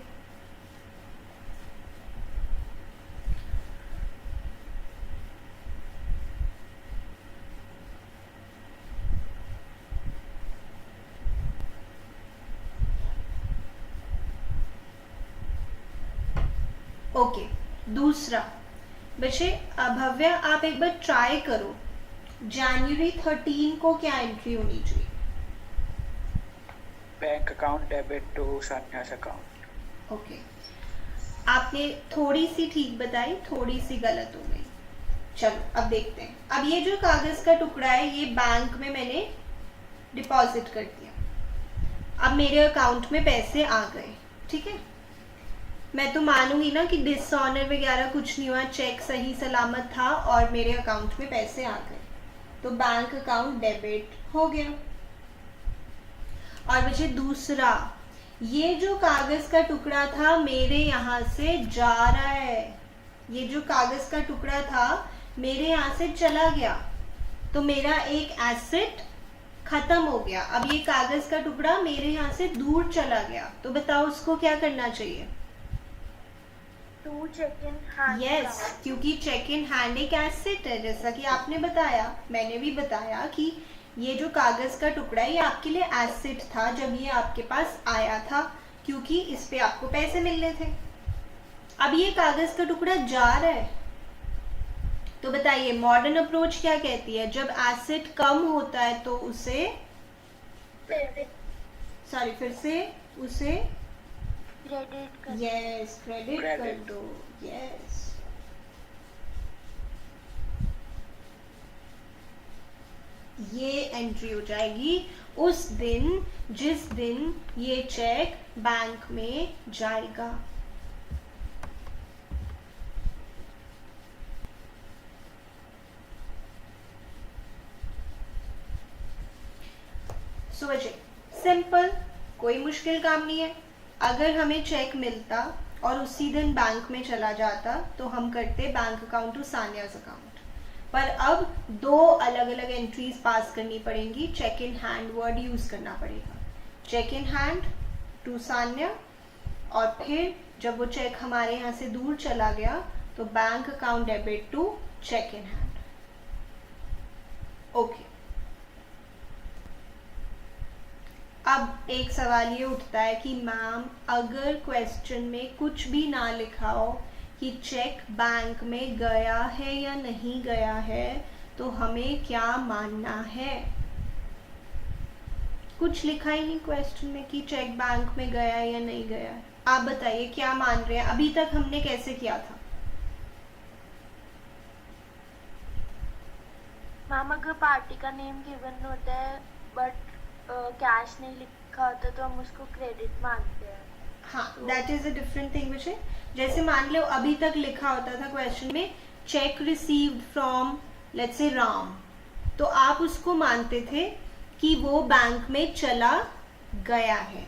ओके, दूसरा बच्चे, भव्य आप एक बार ट्राई करो, जनवरी 13 को क्या एंट्री होनी चाहिए? Bank account debit to Sanya's account. Okay, आपने थोड़ी सी ठीक बताई, थोड़ी सी गलत हो गई। चलो अब देखते हैं। अब ये जो कागज का टुकड़ा है ये बैंक में मैंने डिपॉजिट कर दिया। अब मेरे अकाउंट में पैसे आ गए, ठीक है। मैं तो मानूंगी ना कि डिसऑनर वगैरह कुछ नहीं हुआ, चेक सही सलामत था और मेरे अकाउंट में पैसे आ गए, तो बैंक अकाउंट डेबिट हो गया। और मुझे दूसरा, ये जो कागज का टुकड़ा था मेरे यहाँ से जा रहा है, ये जो कागज का टुकड़ा था मेरे यहाँ से चला गया, तो मेरा एक एसेट खत्म हो गया। अब ये कागज का टुकड़ा मेरे यहाँ से दूर चला गया, तो बताओ उसको क्या करना चाहिए? To check in hand. Yes, account. क्योंकि चेक इन हैंड एक एसेट है, जैसा कि आपने बताया, मैंने भी बताया कि ये जो कागज का टुकड़ा है ये आपके लिए एसेट था जब ये आपके पास आया था, क्योंकि इस पे आपको पैसे मिलने थे। अब ये कागज का टुकड़ा जा रहा है, तो बताइए मॉडर्न अप्रोच क्या कहती है? जब एसेट कम होता है तो उसे, सॉरी फिर से, उसे Credit कर. यस क्रेडिट कर Credit. दो। यस, ये एंट्री हो जाएगी उस दिन जिस दिन ये चेक बैंक में जाएगा। सोचिए, सिंपल, कोई मुश्किल काम नहीं है। अगर हमें चेक मिलता और उसी दिन बैंक में चला जाता तो हम करते bank account to Sanya's account, पर अब दो अलग अलग एंट्रीज पास करनी पड़ेंगी, check in hand word use करना पड़ेगा। Check in hand to Sanya और फिर जब वो चेक हमारे यहाँ से दूर चला गया तो bank account debit to check in hand. Okay, अब एक सवाल ये उठता है कि मैम अगर क्वेश्चन में कुछ भी ना लिखा हो कि चेक बैंक में गया है या नहीं गया है तो हमें क्या मानना है? कुछ लिखा ही नहीं क्वेश्चन में कि चेक बैंक में गया है या नहीं गया है। आप बताइए क्या मान रहे हैं? अभी तक हमने कैसे किया था? मैम अगर पार्टी का नेम गिवन होता है बट कैश नहीं लिखा होता तो हम उसको क्रेडिट मानते हैं। हाँ, that is a different thing विषय। जैसे मान लो अभी तक लिखा होता था क्वेश्चन में check received from let's say Ram, तो आप उसको मानते थे कि वो बैंक में चला गया है।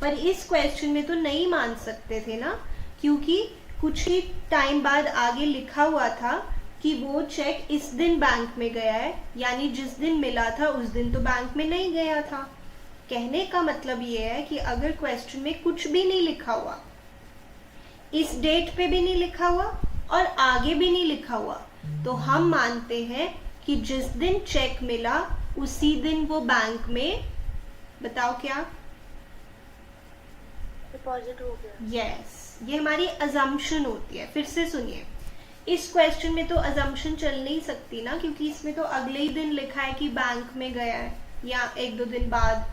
पर इस क्वेश्चन में तो नहीं मान सकते थे ना, क्योंकि कुछ ही टाइम बाद आगे लिखा हुआ था कि वो चेक इस दिन बैंक में गया है, यानी जिस दिन मिला था उस दिन तो बैंक में नहीं गया था। कहने का मतलब ये है कि अगर क्वेश्चन में कुछ भी नहीं लिखा हुआ, इस डेट पे भी नहीं लिखा हुआ और आगे भी नहीं लिखा हुआ, तो हम मानते हैं कि जिस दिन चेक मिला उसी दिन वो बैंक में, बताओ क्या, डिपॉजिट हो गया। यस, ये हमारी अजम्पशन होती है। फिर से सुनिए, इस क्वेश्चन में तो अजम्पशन चल नहीं सकती ना, क्योंकि इसमें तो अगले ही दिन लिखा है कि बैंक में गया है या एक दो दिन बाद।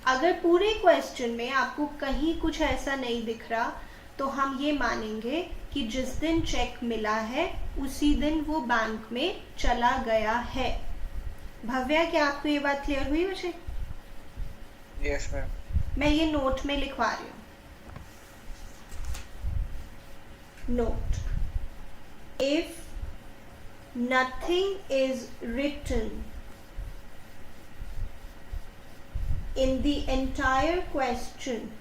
अगर पूरे क्वेश्चन में आपको कहीं कुछ ऐसा नहीं दिख रहा तो हम ये मानेंगे कि जिस दिन चेक मिला है उसी दिन वो बैंक में चला गया है। भव्या, क्या आपको ये बात क्लियर हुई वैसे? Yes ma'am. मैं ये नोट में लिखवा रही हूँ। Note: if nothing is written in the entire question,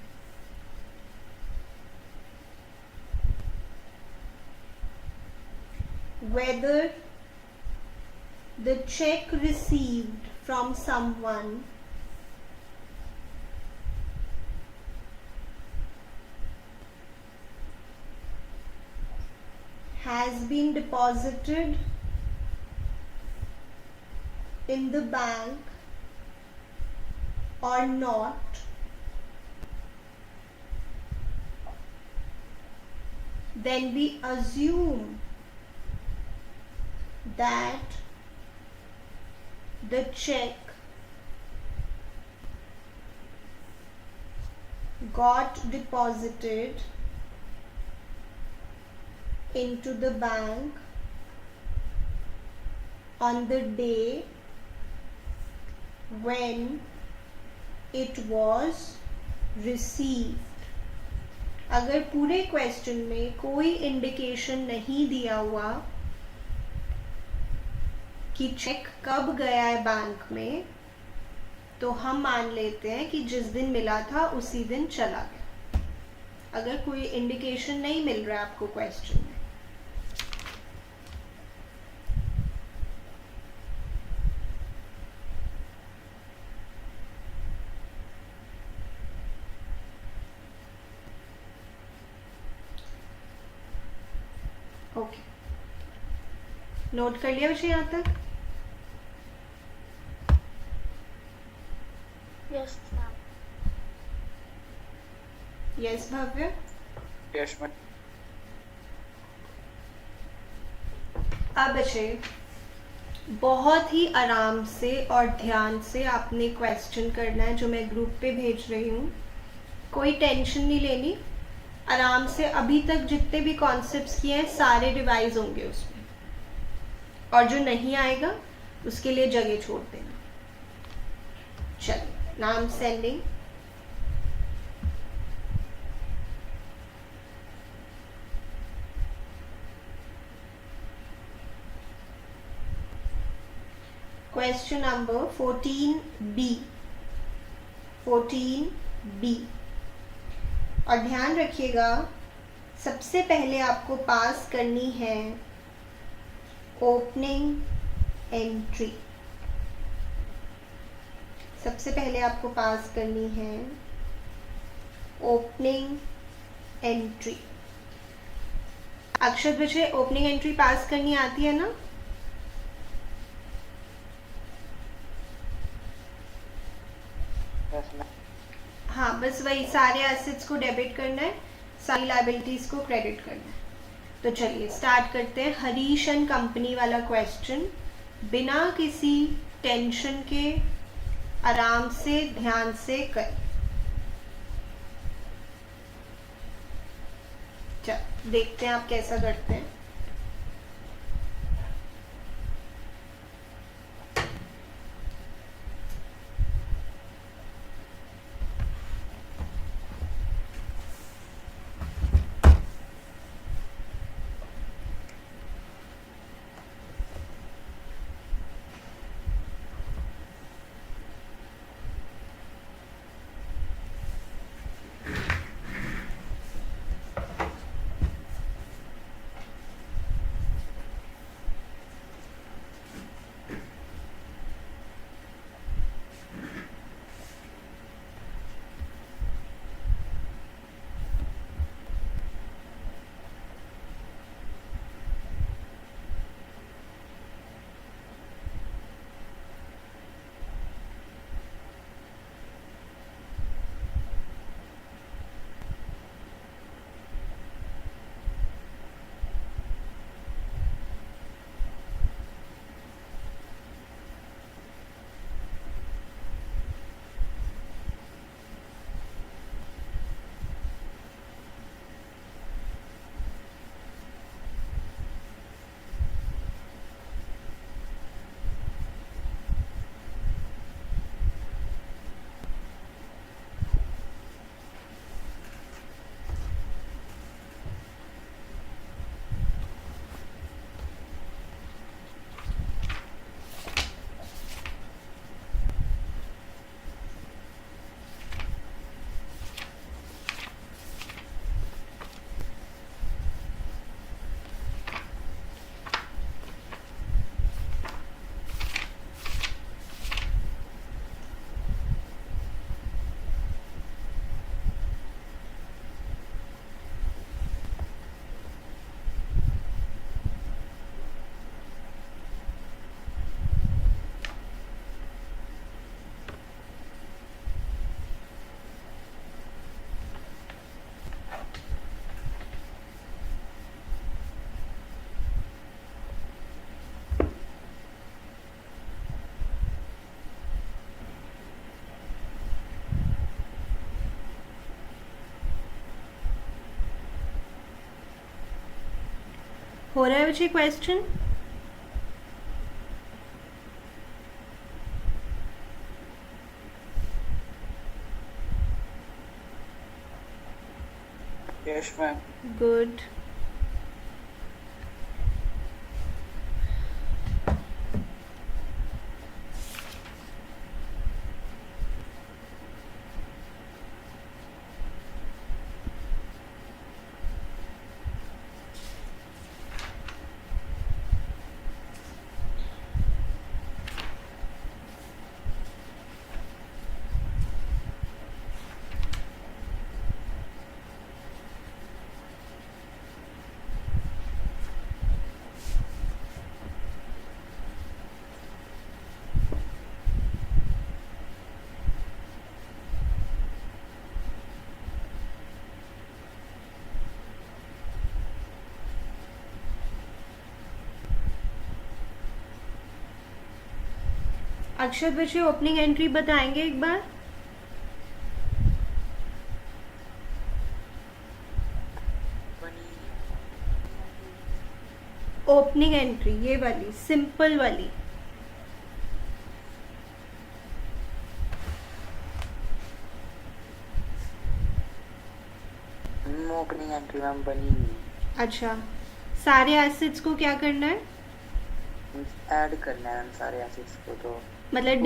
whether the check received from someone has been deposited in the bank or not, then we assume that the check got deposited into the bank on the day when it was received। अगर पूरे question में कोई indication नहीं दिया हुआ कि check कब गया है बैंक में, तो हम मान लेते हैं कि जिस दिन मिला था उसी दिन चला गया। अगर कोई इंडिकेशन नहीं मिल रहा है आपको क्वेश्चन में। ओके, नोट कर लिया विषय यहाँ तक? Yes ma'am. Yes Bhavya? Yes ma'am. अब बच्चे बहुत ही आराम से और ध्यान से आपने क्वेश्चन करना है जो मैं ग्रुप पे भेज रही हूँ। कोई टेंशन नहीं लेनी, आराम से अभी तक जितने भी कॉन्सेप्ट्स किए हैं सारे रिवाइज होंगे उसमें, और जो नहीं आएगा उसके लिए जगह छोड़ देना। चलिए, now I am sending. Question number 14B। 14B, और ध्यान रखिएगा सबसे पहले आपको पास करनी है ओपनिंग एंट्री। सबसे पहले आपको पास करनी है ओपनिंग एंट्री। अक्षत बच्चे ओपनिंग एंट्री पास करनी आती है ना? Yes ma'am. हाँ, बस वही सारे एसेट्स को डेबिट करना है, सारी लाइबिलिटीज को क्रेडिट करना है। तो चलिए स्टार्ट करते हैं हरीश एंड कंपनी वाला क्वेश्चन। बिना किसी टेंशन के आराम से ध्यान से कर। चल देखते हैं आप कैसा करते हैं। हो रहा है बच्चे क्वेश्चन? Yes ma'am. गुड। अक्षत बच्चे ओपनिंग एंट्री बताएंगे एक बार? ओपनिंग एंट्री ये वाली सिंपल वाली। ओपनिंग एंट्री मैम बनी हुई। अच्छा, सारे एसेट्स को क्या करना है? ऐड करना है मैम सारे एसेट्स को। तो मतलब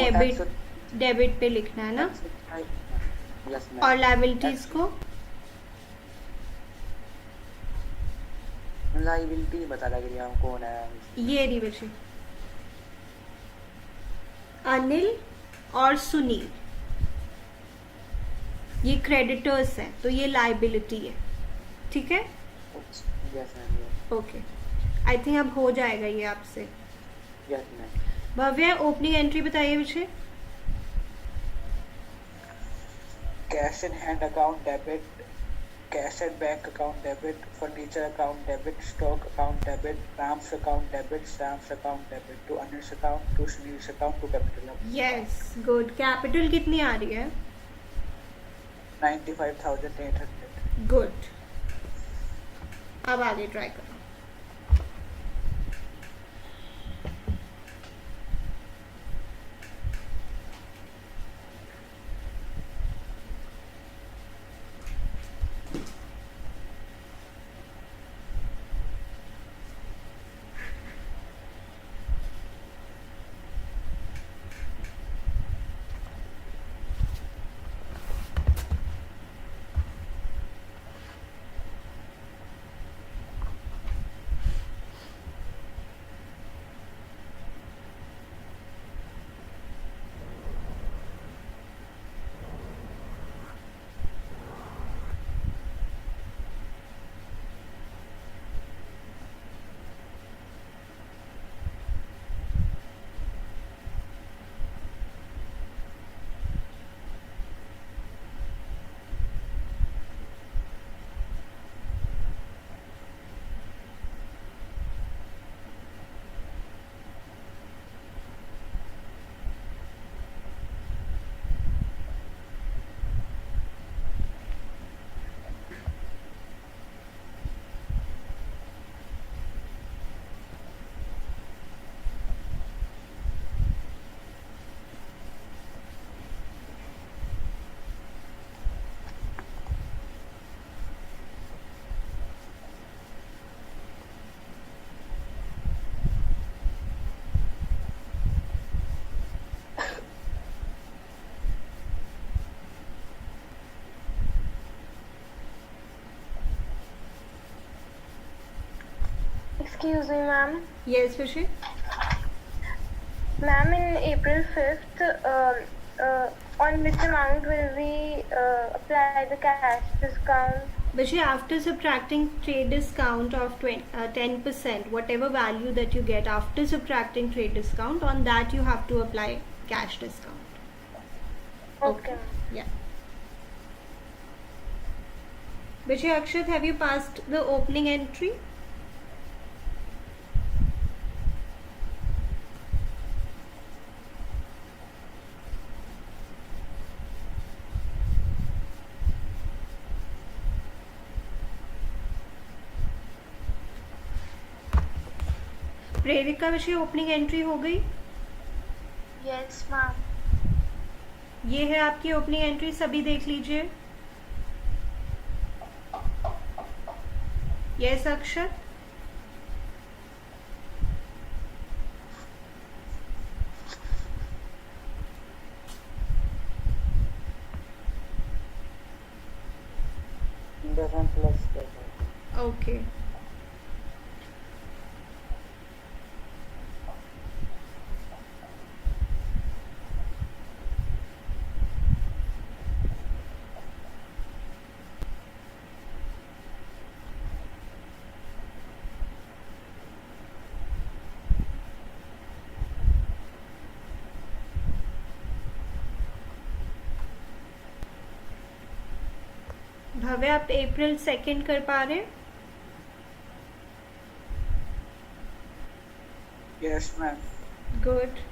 डेबिट पे लिखना है ना? Yes ma'am. और लायबिलिटीज को? लाइबिलिटी बता लग रही है हम कौन है। ये रही बच्चे, अनिल और सुनील, ये क्रेडिटर्स हैं तो ये लायबिलिटी है। ठीक है, Yes, ma'am. Okay. I think अब हो जाएगा ये आपसे। Yes, ma'am. भव्य, ओपनिंग एंट्री बताइए मुझे। Cash in hand account debit, cash at bank account debit, furniture account debit, stock account debit, Ram's account debit, Sam's account debit, to Anil's account, to Sunil's account, to capital account. Yes, good. Capital कितनी आ रही है? 95,800. Good. अब आगे try करो। Excuse me, ma'am. Yes विशी। Ma'am, in April 5th, on which amount will we apply the cash discount? Vishi, after subtracting trade discount of 10%, whatever value that you get after subtracting trade discount, on that you have to apply cash discount. Okay. Yeah. Vishi, Akshat, have you passed the opening entry? प्रेरिका विषय opening entry हो गई? Yes ma'am. ये है आपकी opening entry, सभी देख लीजिए। Yes अक्षत? Okay. भव्य, आप अप्रैल 2 कर पा रहे हैं? Yes, ma'am. Good.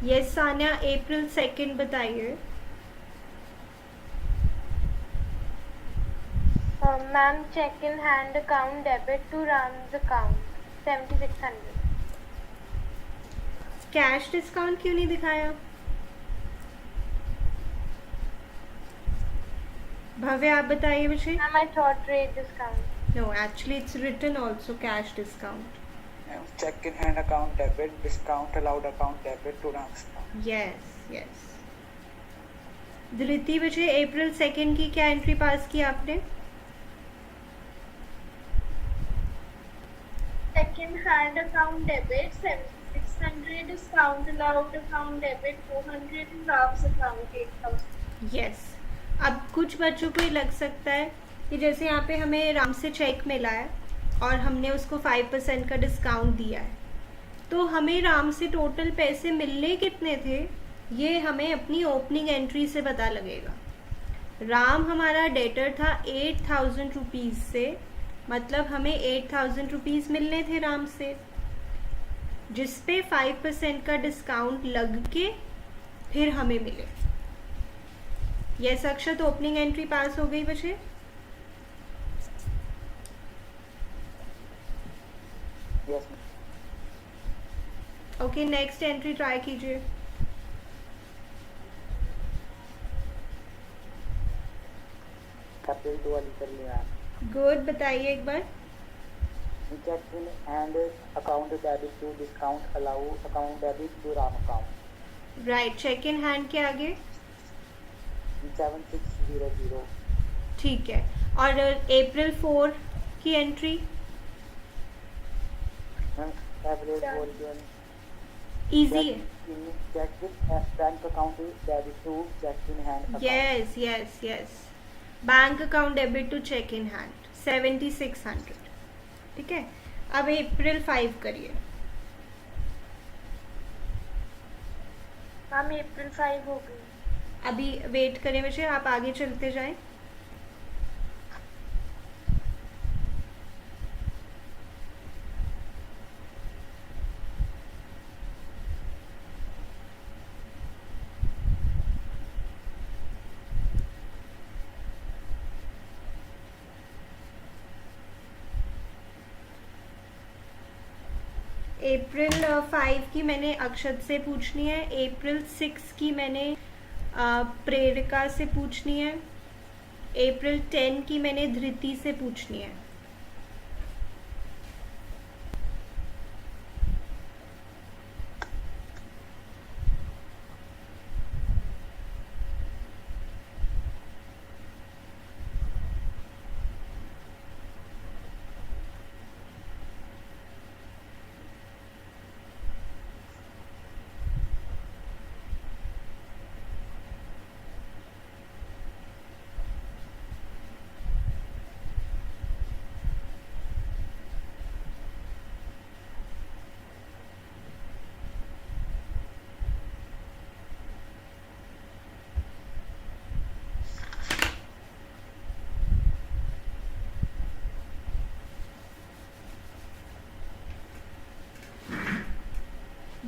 Yes Sanya, April 2 बताइए। Ma'am, check in hand account debit to Ram's account 7600. Cash discount क्यों नहीं दिखाया? भव्य आप बताइए मुझे. Ma'am, I thought trade discount. No, actually it's written also cash discount. Check in hand account debit, discount allowed account debit to Ram's account. Yes, yes. धृति बचे अप्रैल 2 की क्या entry पास की आपने? Second hand account debit 7600, discount allowed account debit 400, and Ram's account 8000. Yes. अब कुछ बच्चों को ये लग सकता है कि जैसे यहाँ पे हमें राम से चेक मिला है और हमने उसको 5% का डिस्काउंट दिया है, तो हमें राम से टोटल पैसे मिलने कितने थे ये हमें अपनी ओपनिंग एंट्री से पता लगेगा. राम हमारा डेटर था 8000 रुपीज़ से, मतलब हमें 8000 रुपीज़ मिलने थे राम से, जिस पे 5% का डिस्काउंट लग के फिर हमें मिले. यस अक्षत, ओपनिंग एंट्री पास हो गई बच्चे? Yes, ma'am. Okay, next entry try कीजिए. अप्रैल 2 वाली कर लिया. गुड, बताइए एक बार. Check in hand account debit to discount allow account debit to Ram account. Right, check in hand के आगे. 7600. ठीक है. और अप्रैल 4 की एंट्री. Average volume. इजी है. Check in bank account debit to check in hand account. Yes yes yes. Bank account debit to check in hand 7600. ठीक है. अब अप्रैल 5 करिए. मैम अप्रैल 5 हो गई. अभी वेट करें बच्चे, आप आगे चलते जाएं. अप्रैल 5 की मैंने अक्षत से पूछनी है. अप्रैल 6 की मैंने प्रेरिका से पूछनी है. अप्रैल 10 की मैंने धृति से पूछनी है.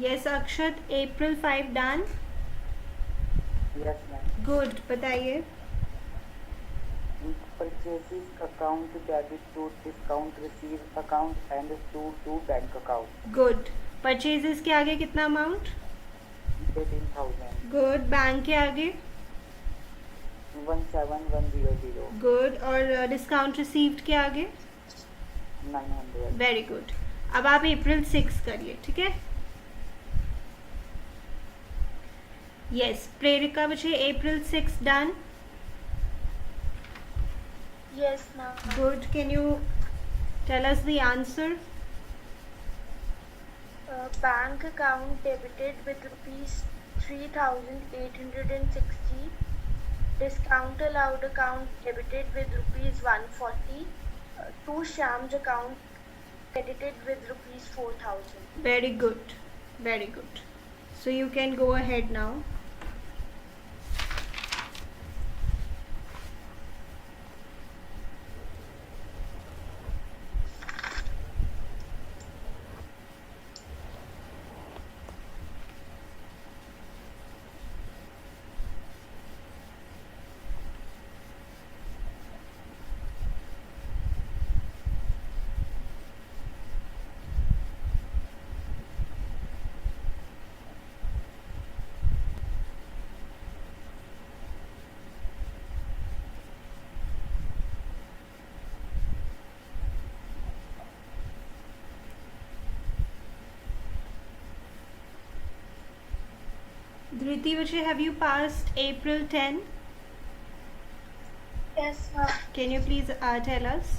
यस अक्षत, अप्रैल 5 डन. Yes, ma'am. गुड, बताइए. Purchases account debit to discount receive account and to bank account. Good. Purchases के आगे कितना अमाउंट? 18,000. गुड. बैंक के आगे? 17100. गुड. और डिस्काउंट रिसीव्ड के आगे? 900. Very good. अब आप अप्रैल 6 करिए. ठीक है. यस, प्रेरिका बचे April 6 done. Yes, ma'am. Good. Can you tell us the answer? Bank account debited with rupees 3860. Discount allowed account debited with rupees 140. To Shyam's account credited with rupees 4000. Very good, very good. So you can go ahead now. Dhriti Vache, have you passed April 10? Yes, ma'am. Can you please tell us?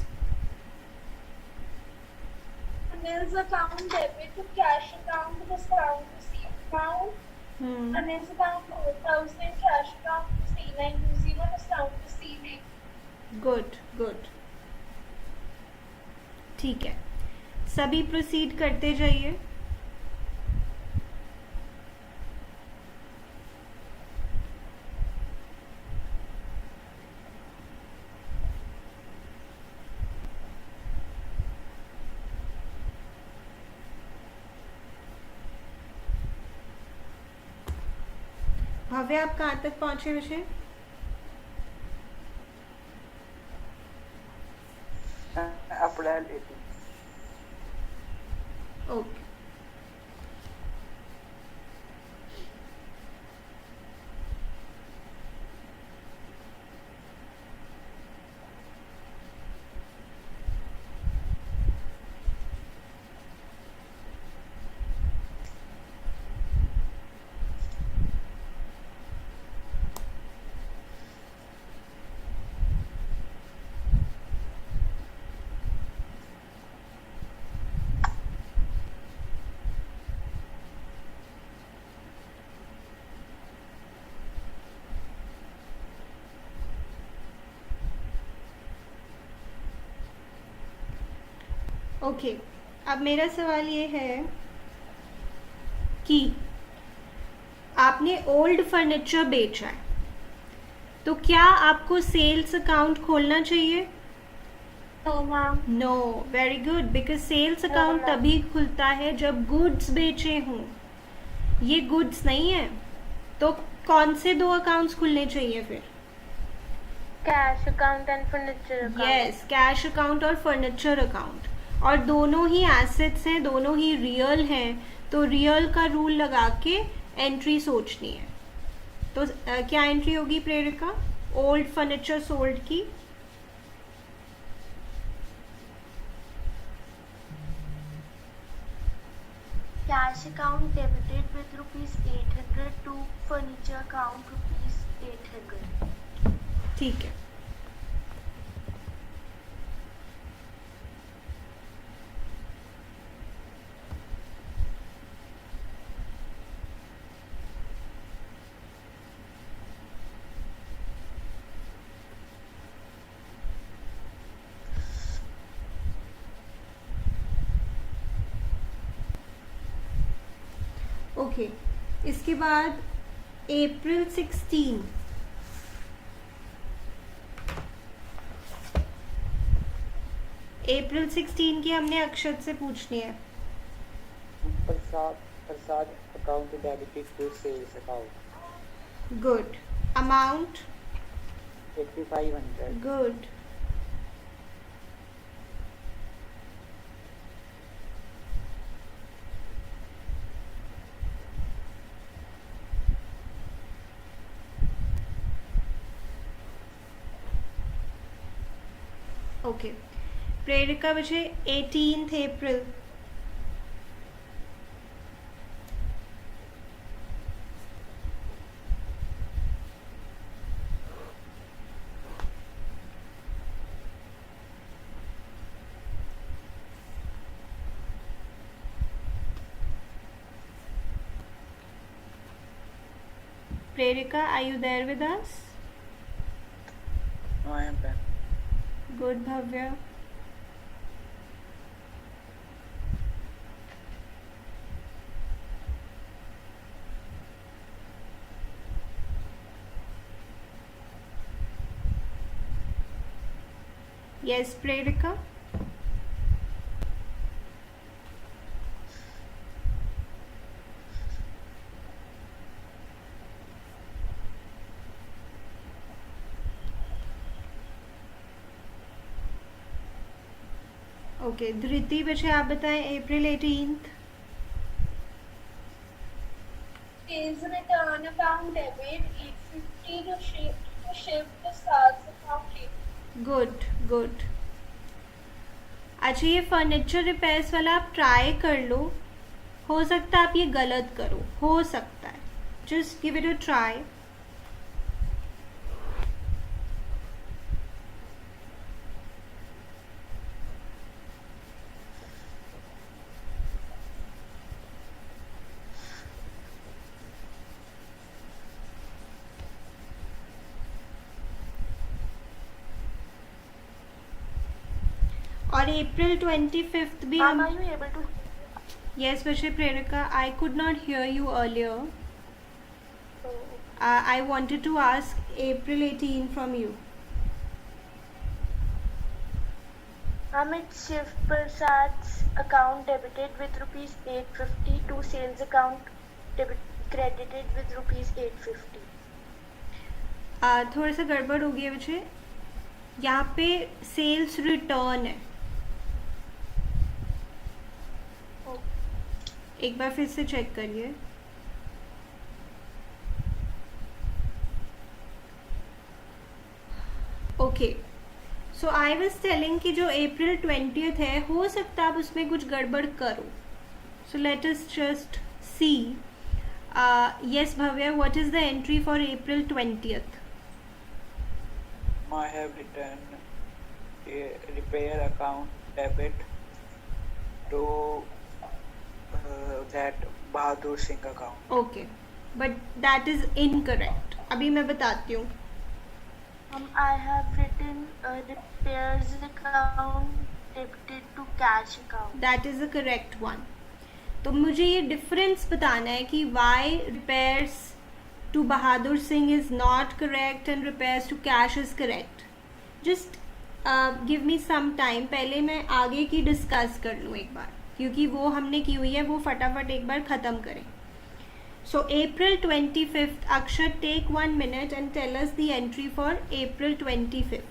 Anil's account debit to cash account to discount received account. Hmm. Anil's account 4,000, cash account to C920, discount receiving. Good good, ठीक है, सभी proceed करते जाइए. भव्य, आप कहाँ तक पहुंचे विषय? April 18. ओके. ओके, अब मेरा सवाल ये है कि आपने ओल्ड फर्नीचर बेचा है, तो क्या आपको सेल्स अकाउंट खोलना चाहिए? No, ma'am. No. Very good, because sales account तभी खुलता है जब गुड्स बेचे हों. ये गुड्स नहीं है, तो कौन से दो अकाउंट्स खुलने चाहिए फिर? Cash account and furniture account. Yes, cash account और फर्नीचर अकाउंट, और दोनों ही एसेट्स हैं, दोनों ही रियल हैं, तो रियल का रूल लगा के एंट्री सोचनी है. तो क्या एंट्री होगी प्रेरिका ओल्ड फर्नीचर सोल्ड की? Cash account debited with rupees 800 to furniture account rupees 800. ठीक है. ओके, इसके बाद अप्रैल 16. अप्रैल 16 की हमने अक्षत से पूछनी है. Prasad account debited to sales account. Good. Amount? 8500. Good. Okay, Prerika Vijay 18th April. Prerika, are you there with us? No, I am done. Good, Bhavya. Yes, Prerika. Okay, Dhriti बच्चे आप बताएं April 18th. Sales return account debit 850 to shift the sales account later. Good good. अच्छा, ये furniture repairs वाला आप try कर लो, हो सकता है आप ये गलत करो, हो सकता है, just give it a try. और April 25th भी Ma'am, हम. are you able to? Yes, Vijay Prerika, I could not hear you earlier. I wanted to ask April 18 from you. It's Shiv Prasad's account debited with rupees 850 to sales account credited with rupees 850. थोड़ा सा गड़बड़ हो गया विजय. यहाँ पे sales return है. एक बार फिर से चेक करिए. Okay, so I was telling कि जो April 20th है, हो सकता है आप उसमें कुछ गड़बड़ करो. So let us just see. Yes Bhavya, what is the entry for April 20th? I have written a repair account debit to that Bahadur Singh account. Okay, but that is incorrect. अभी मैं बताती हूँ. I have written repairs account debited to cash account. That is the correct one. तो मुझे ये difference बताना है कि why repairs to Bahadur Singh is not correct and repairs to cash is correct. Just give me some time. पहले मैं आगे की डिस्कस कर लूँ एक बार, क्योंकि वो हमने की हुई है, वो फटाफट एक बार ख़त्म करें. So April 25th, Akshat, take 1 minute and tell us the entry for April 25th.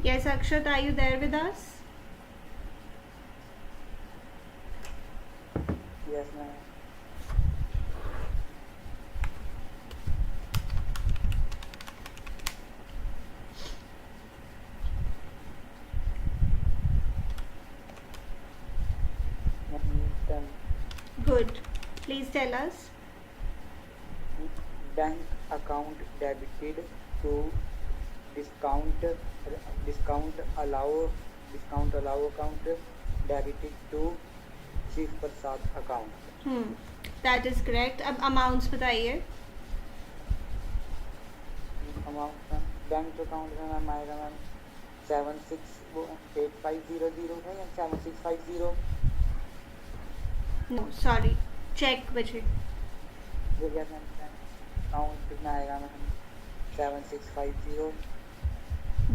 Yes, Akshat, are you there with us? Yes, ma'am. Done. Good. Please tell us. Bank account debited to discount allow account debited to Shiv Prasad account. That is correct. अब amounts बताइए. Amount bank account में ma'am आएगा ma'am 768500 है या 7650. No, sorry. Check बचे. ये क्या ma'am account कितना आएगा मैम 7650.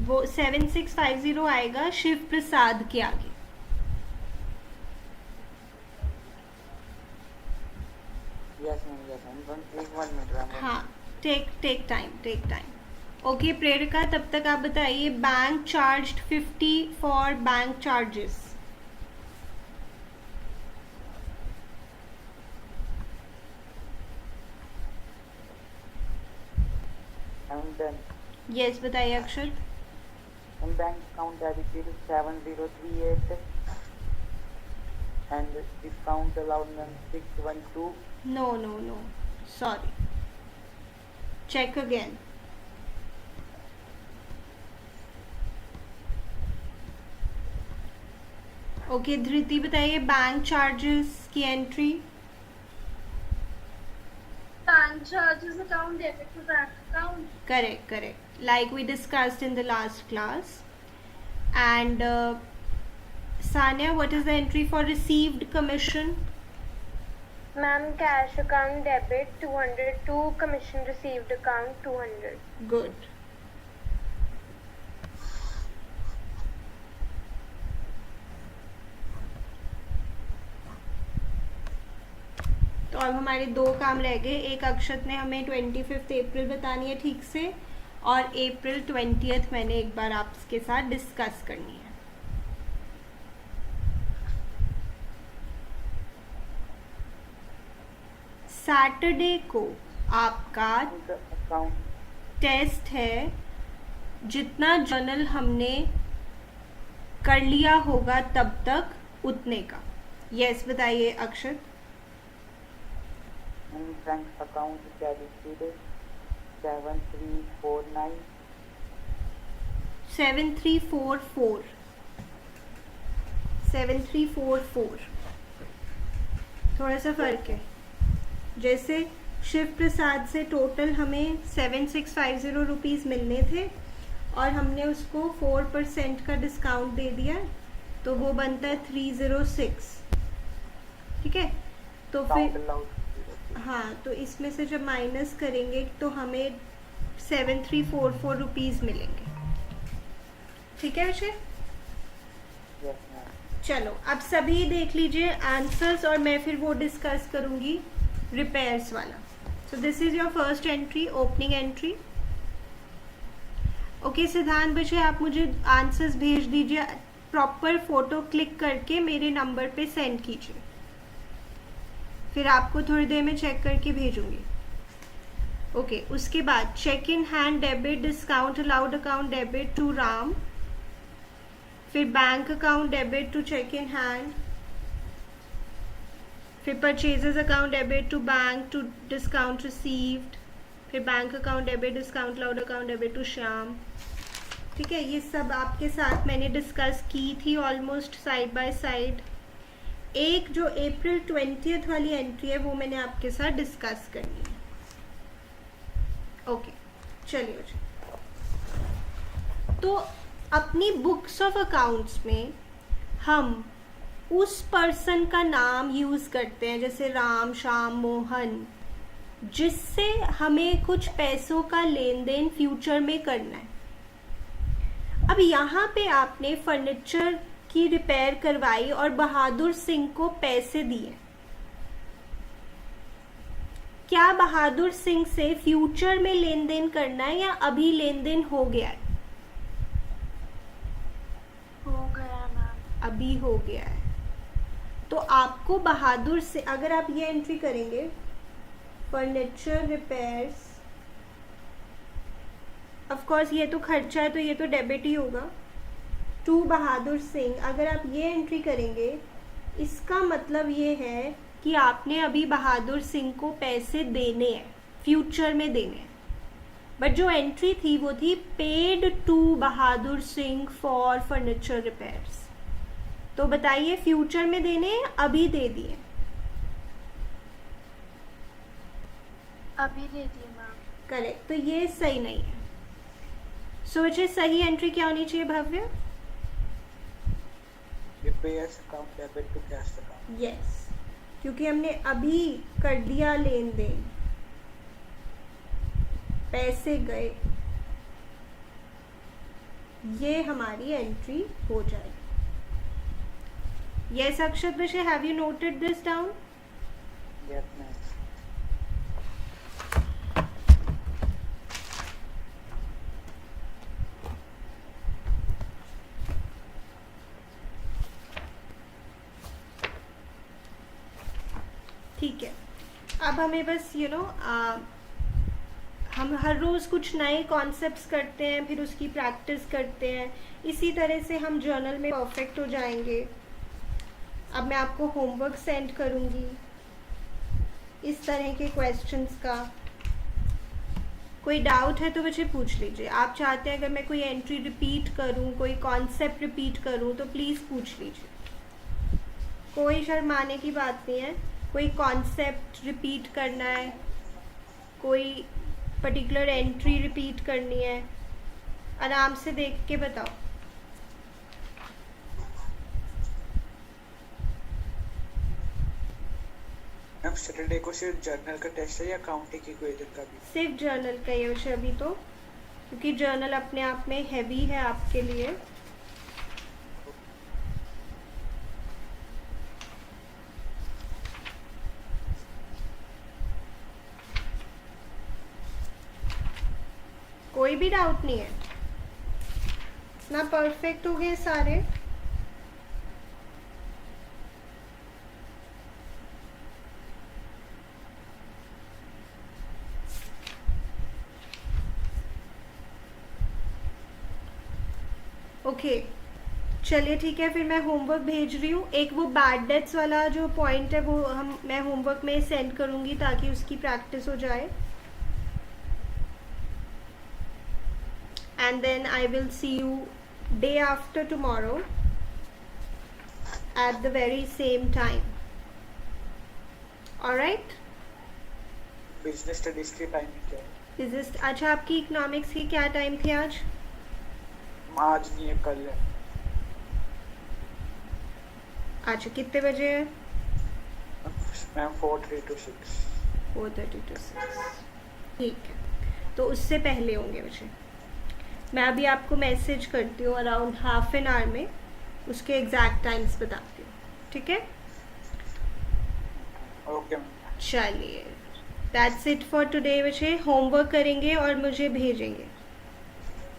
वो 7650 आएगा शिव प्रसाद के आगे. यस मैम एक 1 मिनट मैम. हाँ, टेक टाइम. ओके प्रेरिका, तब तक आप बताइए. Bank charged 50 for bank charges. And then yes बताइए Akshat. bank account debited 7038 and discount allowed ma'am 612. No. Sorry. Check again. Okay Dhriti बताइए बैंक चार्जेस की entry. Bank charges account debit to bank account. Correct. Like we discussed in the last class. And Sanya, what is the entry for received commission? Ma'am, cash account debit 200 to commission received account 200. Good. तो अब हमारे 2 काम रह गए। एक अक्षत ने हमें 25 अप्रैल बतानी है ठीक से, और अप्रैल 20 मैंने एक बार आपके साथ डिस्कस करनी है। सैटरडे को आपका अकाउंट टेस्ट है, जितना जर्नल हमने कर लिया होगा तब तक उतने का। यस बताइए अक्षत। बैंक अकाउंट डेबिटेड 7349 7344 7344 थोड़ा सा फर्क है। जैसे शिव प्रसाद से टोटल हमें 7650 रुपीज़ मिलने थे और हमने उसको 4% का डिस्काउंट दे दिया, तो वो बनता है 306। ठीक है, तो फिर हाँ, तो इसमें से जब माइनस करेंगे तो हमें 7344 रुपीज़ मिलेंगे। ठीक है विषय, चलो अब सभी देख लीजिए आंसर्स, और मैं फिर वो डिस्कस करूंगी रिपेयर्स वाला। So this is your first entry, opening entry. Okay सिद्धांत बच्चे, आप मुझे आंसर्स भेज दीजिए, प्रॉपर फोटो क्लिक करके मेरे नंबर पे सेंड कीजिए, फिर आपको थोड़ी देर में चेक करके भेजूंगी। ओके, उसके बाद cheque in hand debit discount allowed account debit to Ram, फिर bank account debit to check in hand, फिर purchases account debit to bank to discount received, फिर bank account debit discount allowed account debit to Shyam. ठीक है, ये सब आपके साथ मैंने डिस्कस की थी ऑलमोस्ट साइड बाय साइड। एक जो अप्रैल 20 वाली एंट्री है वो मैंने आपके साथ डिस्कस करनी है। ओके चलिए जी, तो अपनी बुक्स ऑफ अकाउंट्स में हम उस पर्सन का नाम यूज करते हैं, जैसे राम, श्याम, मोहन, जिससे हमें कुछ पैसों का लेन देन फ्यूचर में करना है। अब यहाँ पे आपने फर्नीचर की रिपेयर करवाई और बहादुर सिंह को पैसे दिए। क्या बहादुर सिंह से फ्यूचर में लेन देन करना है या अभी लेन देन हो गया है? हो गया मैम। अभी हो गया है। तो आपको बहादुर से, अगर आप ये एंट्री करेंगे फर्नीचर रिपेयर्स, ऑफ कोर्स ये तो खर्चा है तो ये तो डेबिट ही होगा, टू बहादुर सिंह, अगर आप ये एंट्री करेंगे इसका मतलब ये है कि आपने अभी बहादुर सिंह को पैसे देने हैं, फ्यूचर में देने हैं। बट जो एंट्री थी वो थी paid to Bahadur Singh for furniture repairs. तो बताइए फ्यूचर में देने हैं, अभी दे दिए? अभी दे दिए मैम। करेक्ट, तो ये सही नहीं है। सो ये सही एंट्री क्या होनी चाहिए Bhavya? Repairs account debit to cash account. Yes, क्योंकि हमने अभी कर दिया लेन देन, पैसे गए, ये हमारी एंट्री हो जाएगी। यस अक्षत विषय, have you noted this down? Yes ma'am. ठीक है, अब हमें बस हम हर रोज़ कुछ नए कॉन्सेप्ट्स करते हैं, फिर उसकी प्रैक्टिस करते हैं, इसी तरह से हम जर्नल में परफेक्ट हो जाएंगे। अब मैं आपको होमवर्क सेंड करूँगी इस तरह के क्वेश्चंस का। कोई डाउट है तो मुझे पूछ लीजिए। आप चाहते हैं अगर मैं कोई एंट्री रिपीट करूँ, कोई कॉन्सेप्ट रिपीट करूँ तो प्लीज़ पूछ लीजिए, कोई शर्माने की बात नहीं है। कोई कॉन्सेप्ट रिपीट करना है, कोई पर्टिकुलर एंट्री रिपीट करनी है, आराम से देख के बताओ। मैम सैटरडे को सिर्फ जर्नल का टेस्ट है या अकाउंटिंग इक्वेशन का भी? सिर्फ जर्नल का ये विषय अभी तो, क्योंकि जर्नल अपने आप में हैवी है आपके लिए। कोई भी डाउट नहीं है ना? परफेक्ट हो गए सारे? ओके चलिए ठीक है, फिर मैं होमवर्क भेज रही हूँ। एक वो बैड डेट्स वाला जो पॉइंट है वो मैं होमवर्क में सेंड करूँगी ताकि उसकी प्रैक्टिस हो जाए। And then I will see you day after tomorrow at the very same time. Alright? Business studies की टाइमिंग क्या है? बिजनेस, अच्छा आपकी इकोनॉमिक्स की क्या टाइम थी आज? आज नहीं है, कल है। अच्छा कितने बजे है? Ma'am 4:30 to 6। 4:30 to 6। ठीक है, तो उससे पहले होंगे मुझे। मैं अभी आपको मैसेज करती हूँ अराउंड हाफ एन आवर में, उसके एग्जैक्ट टाइम्स बताती हूँ। ठीक है, ओके मैम। चलिए दैट्स इट फॉर टुडे। बच्चे होमवर्क करेंगे और मुझे भेजेंगे।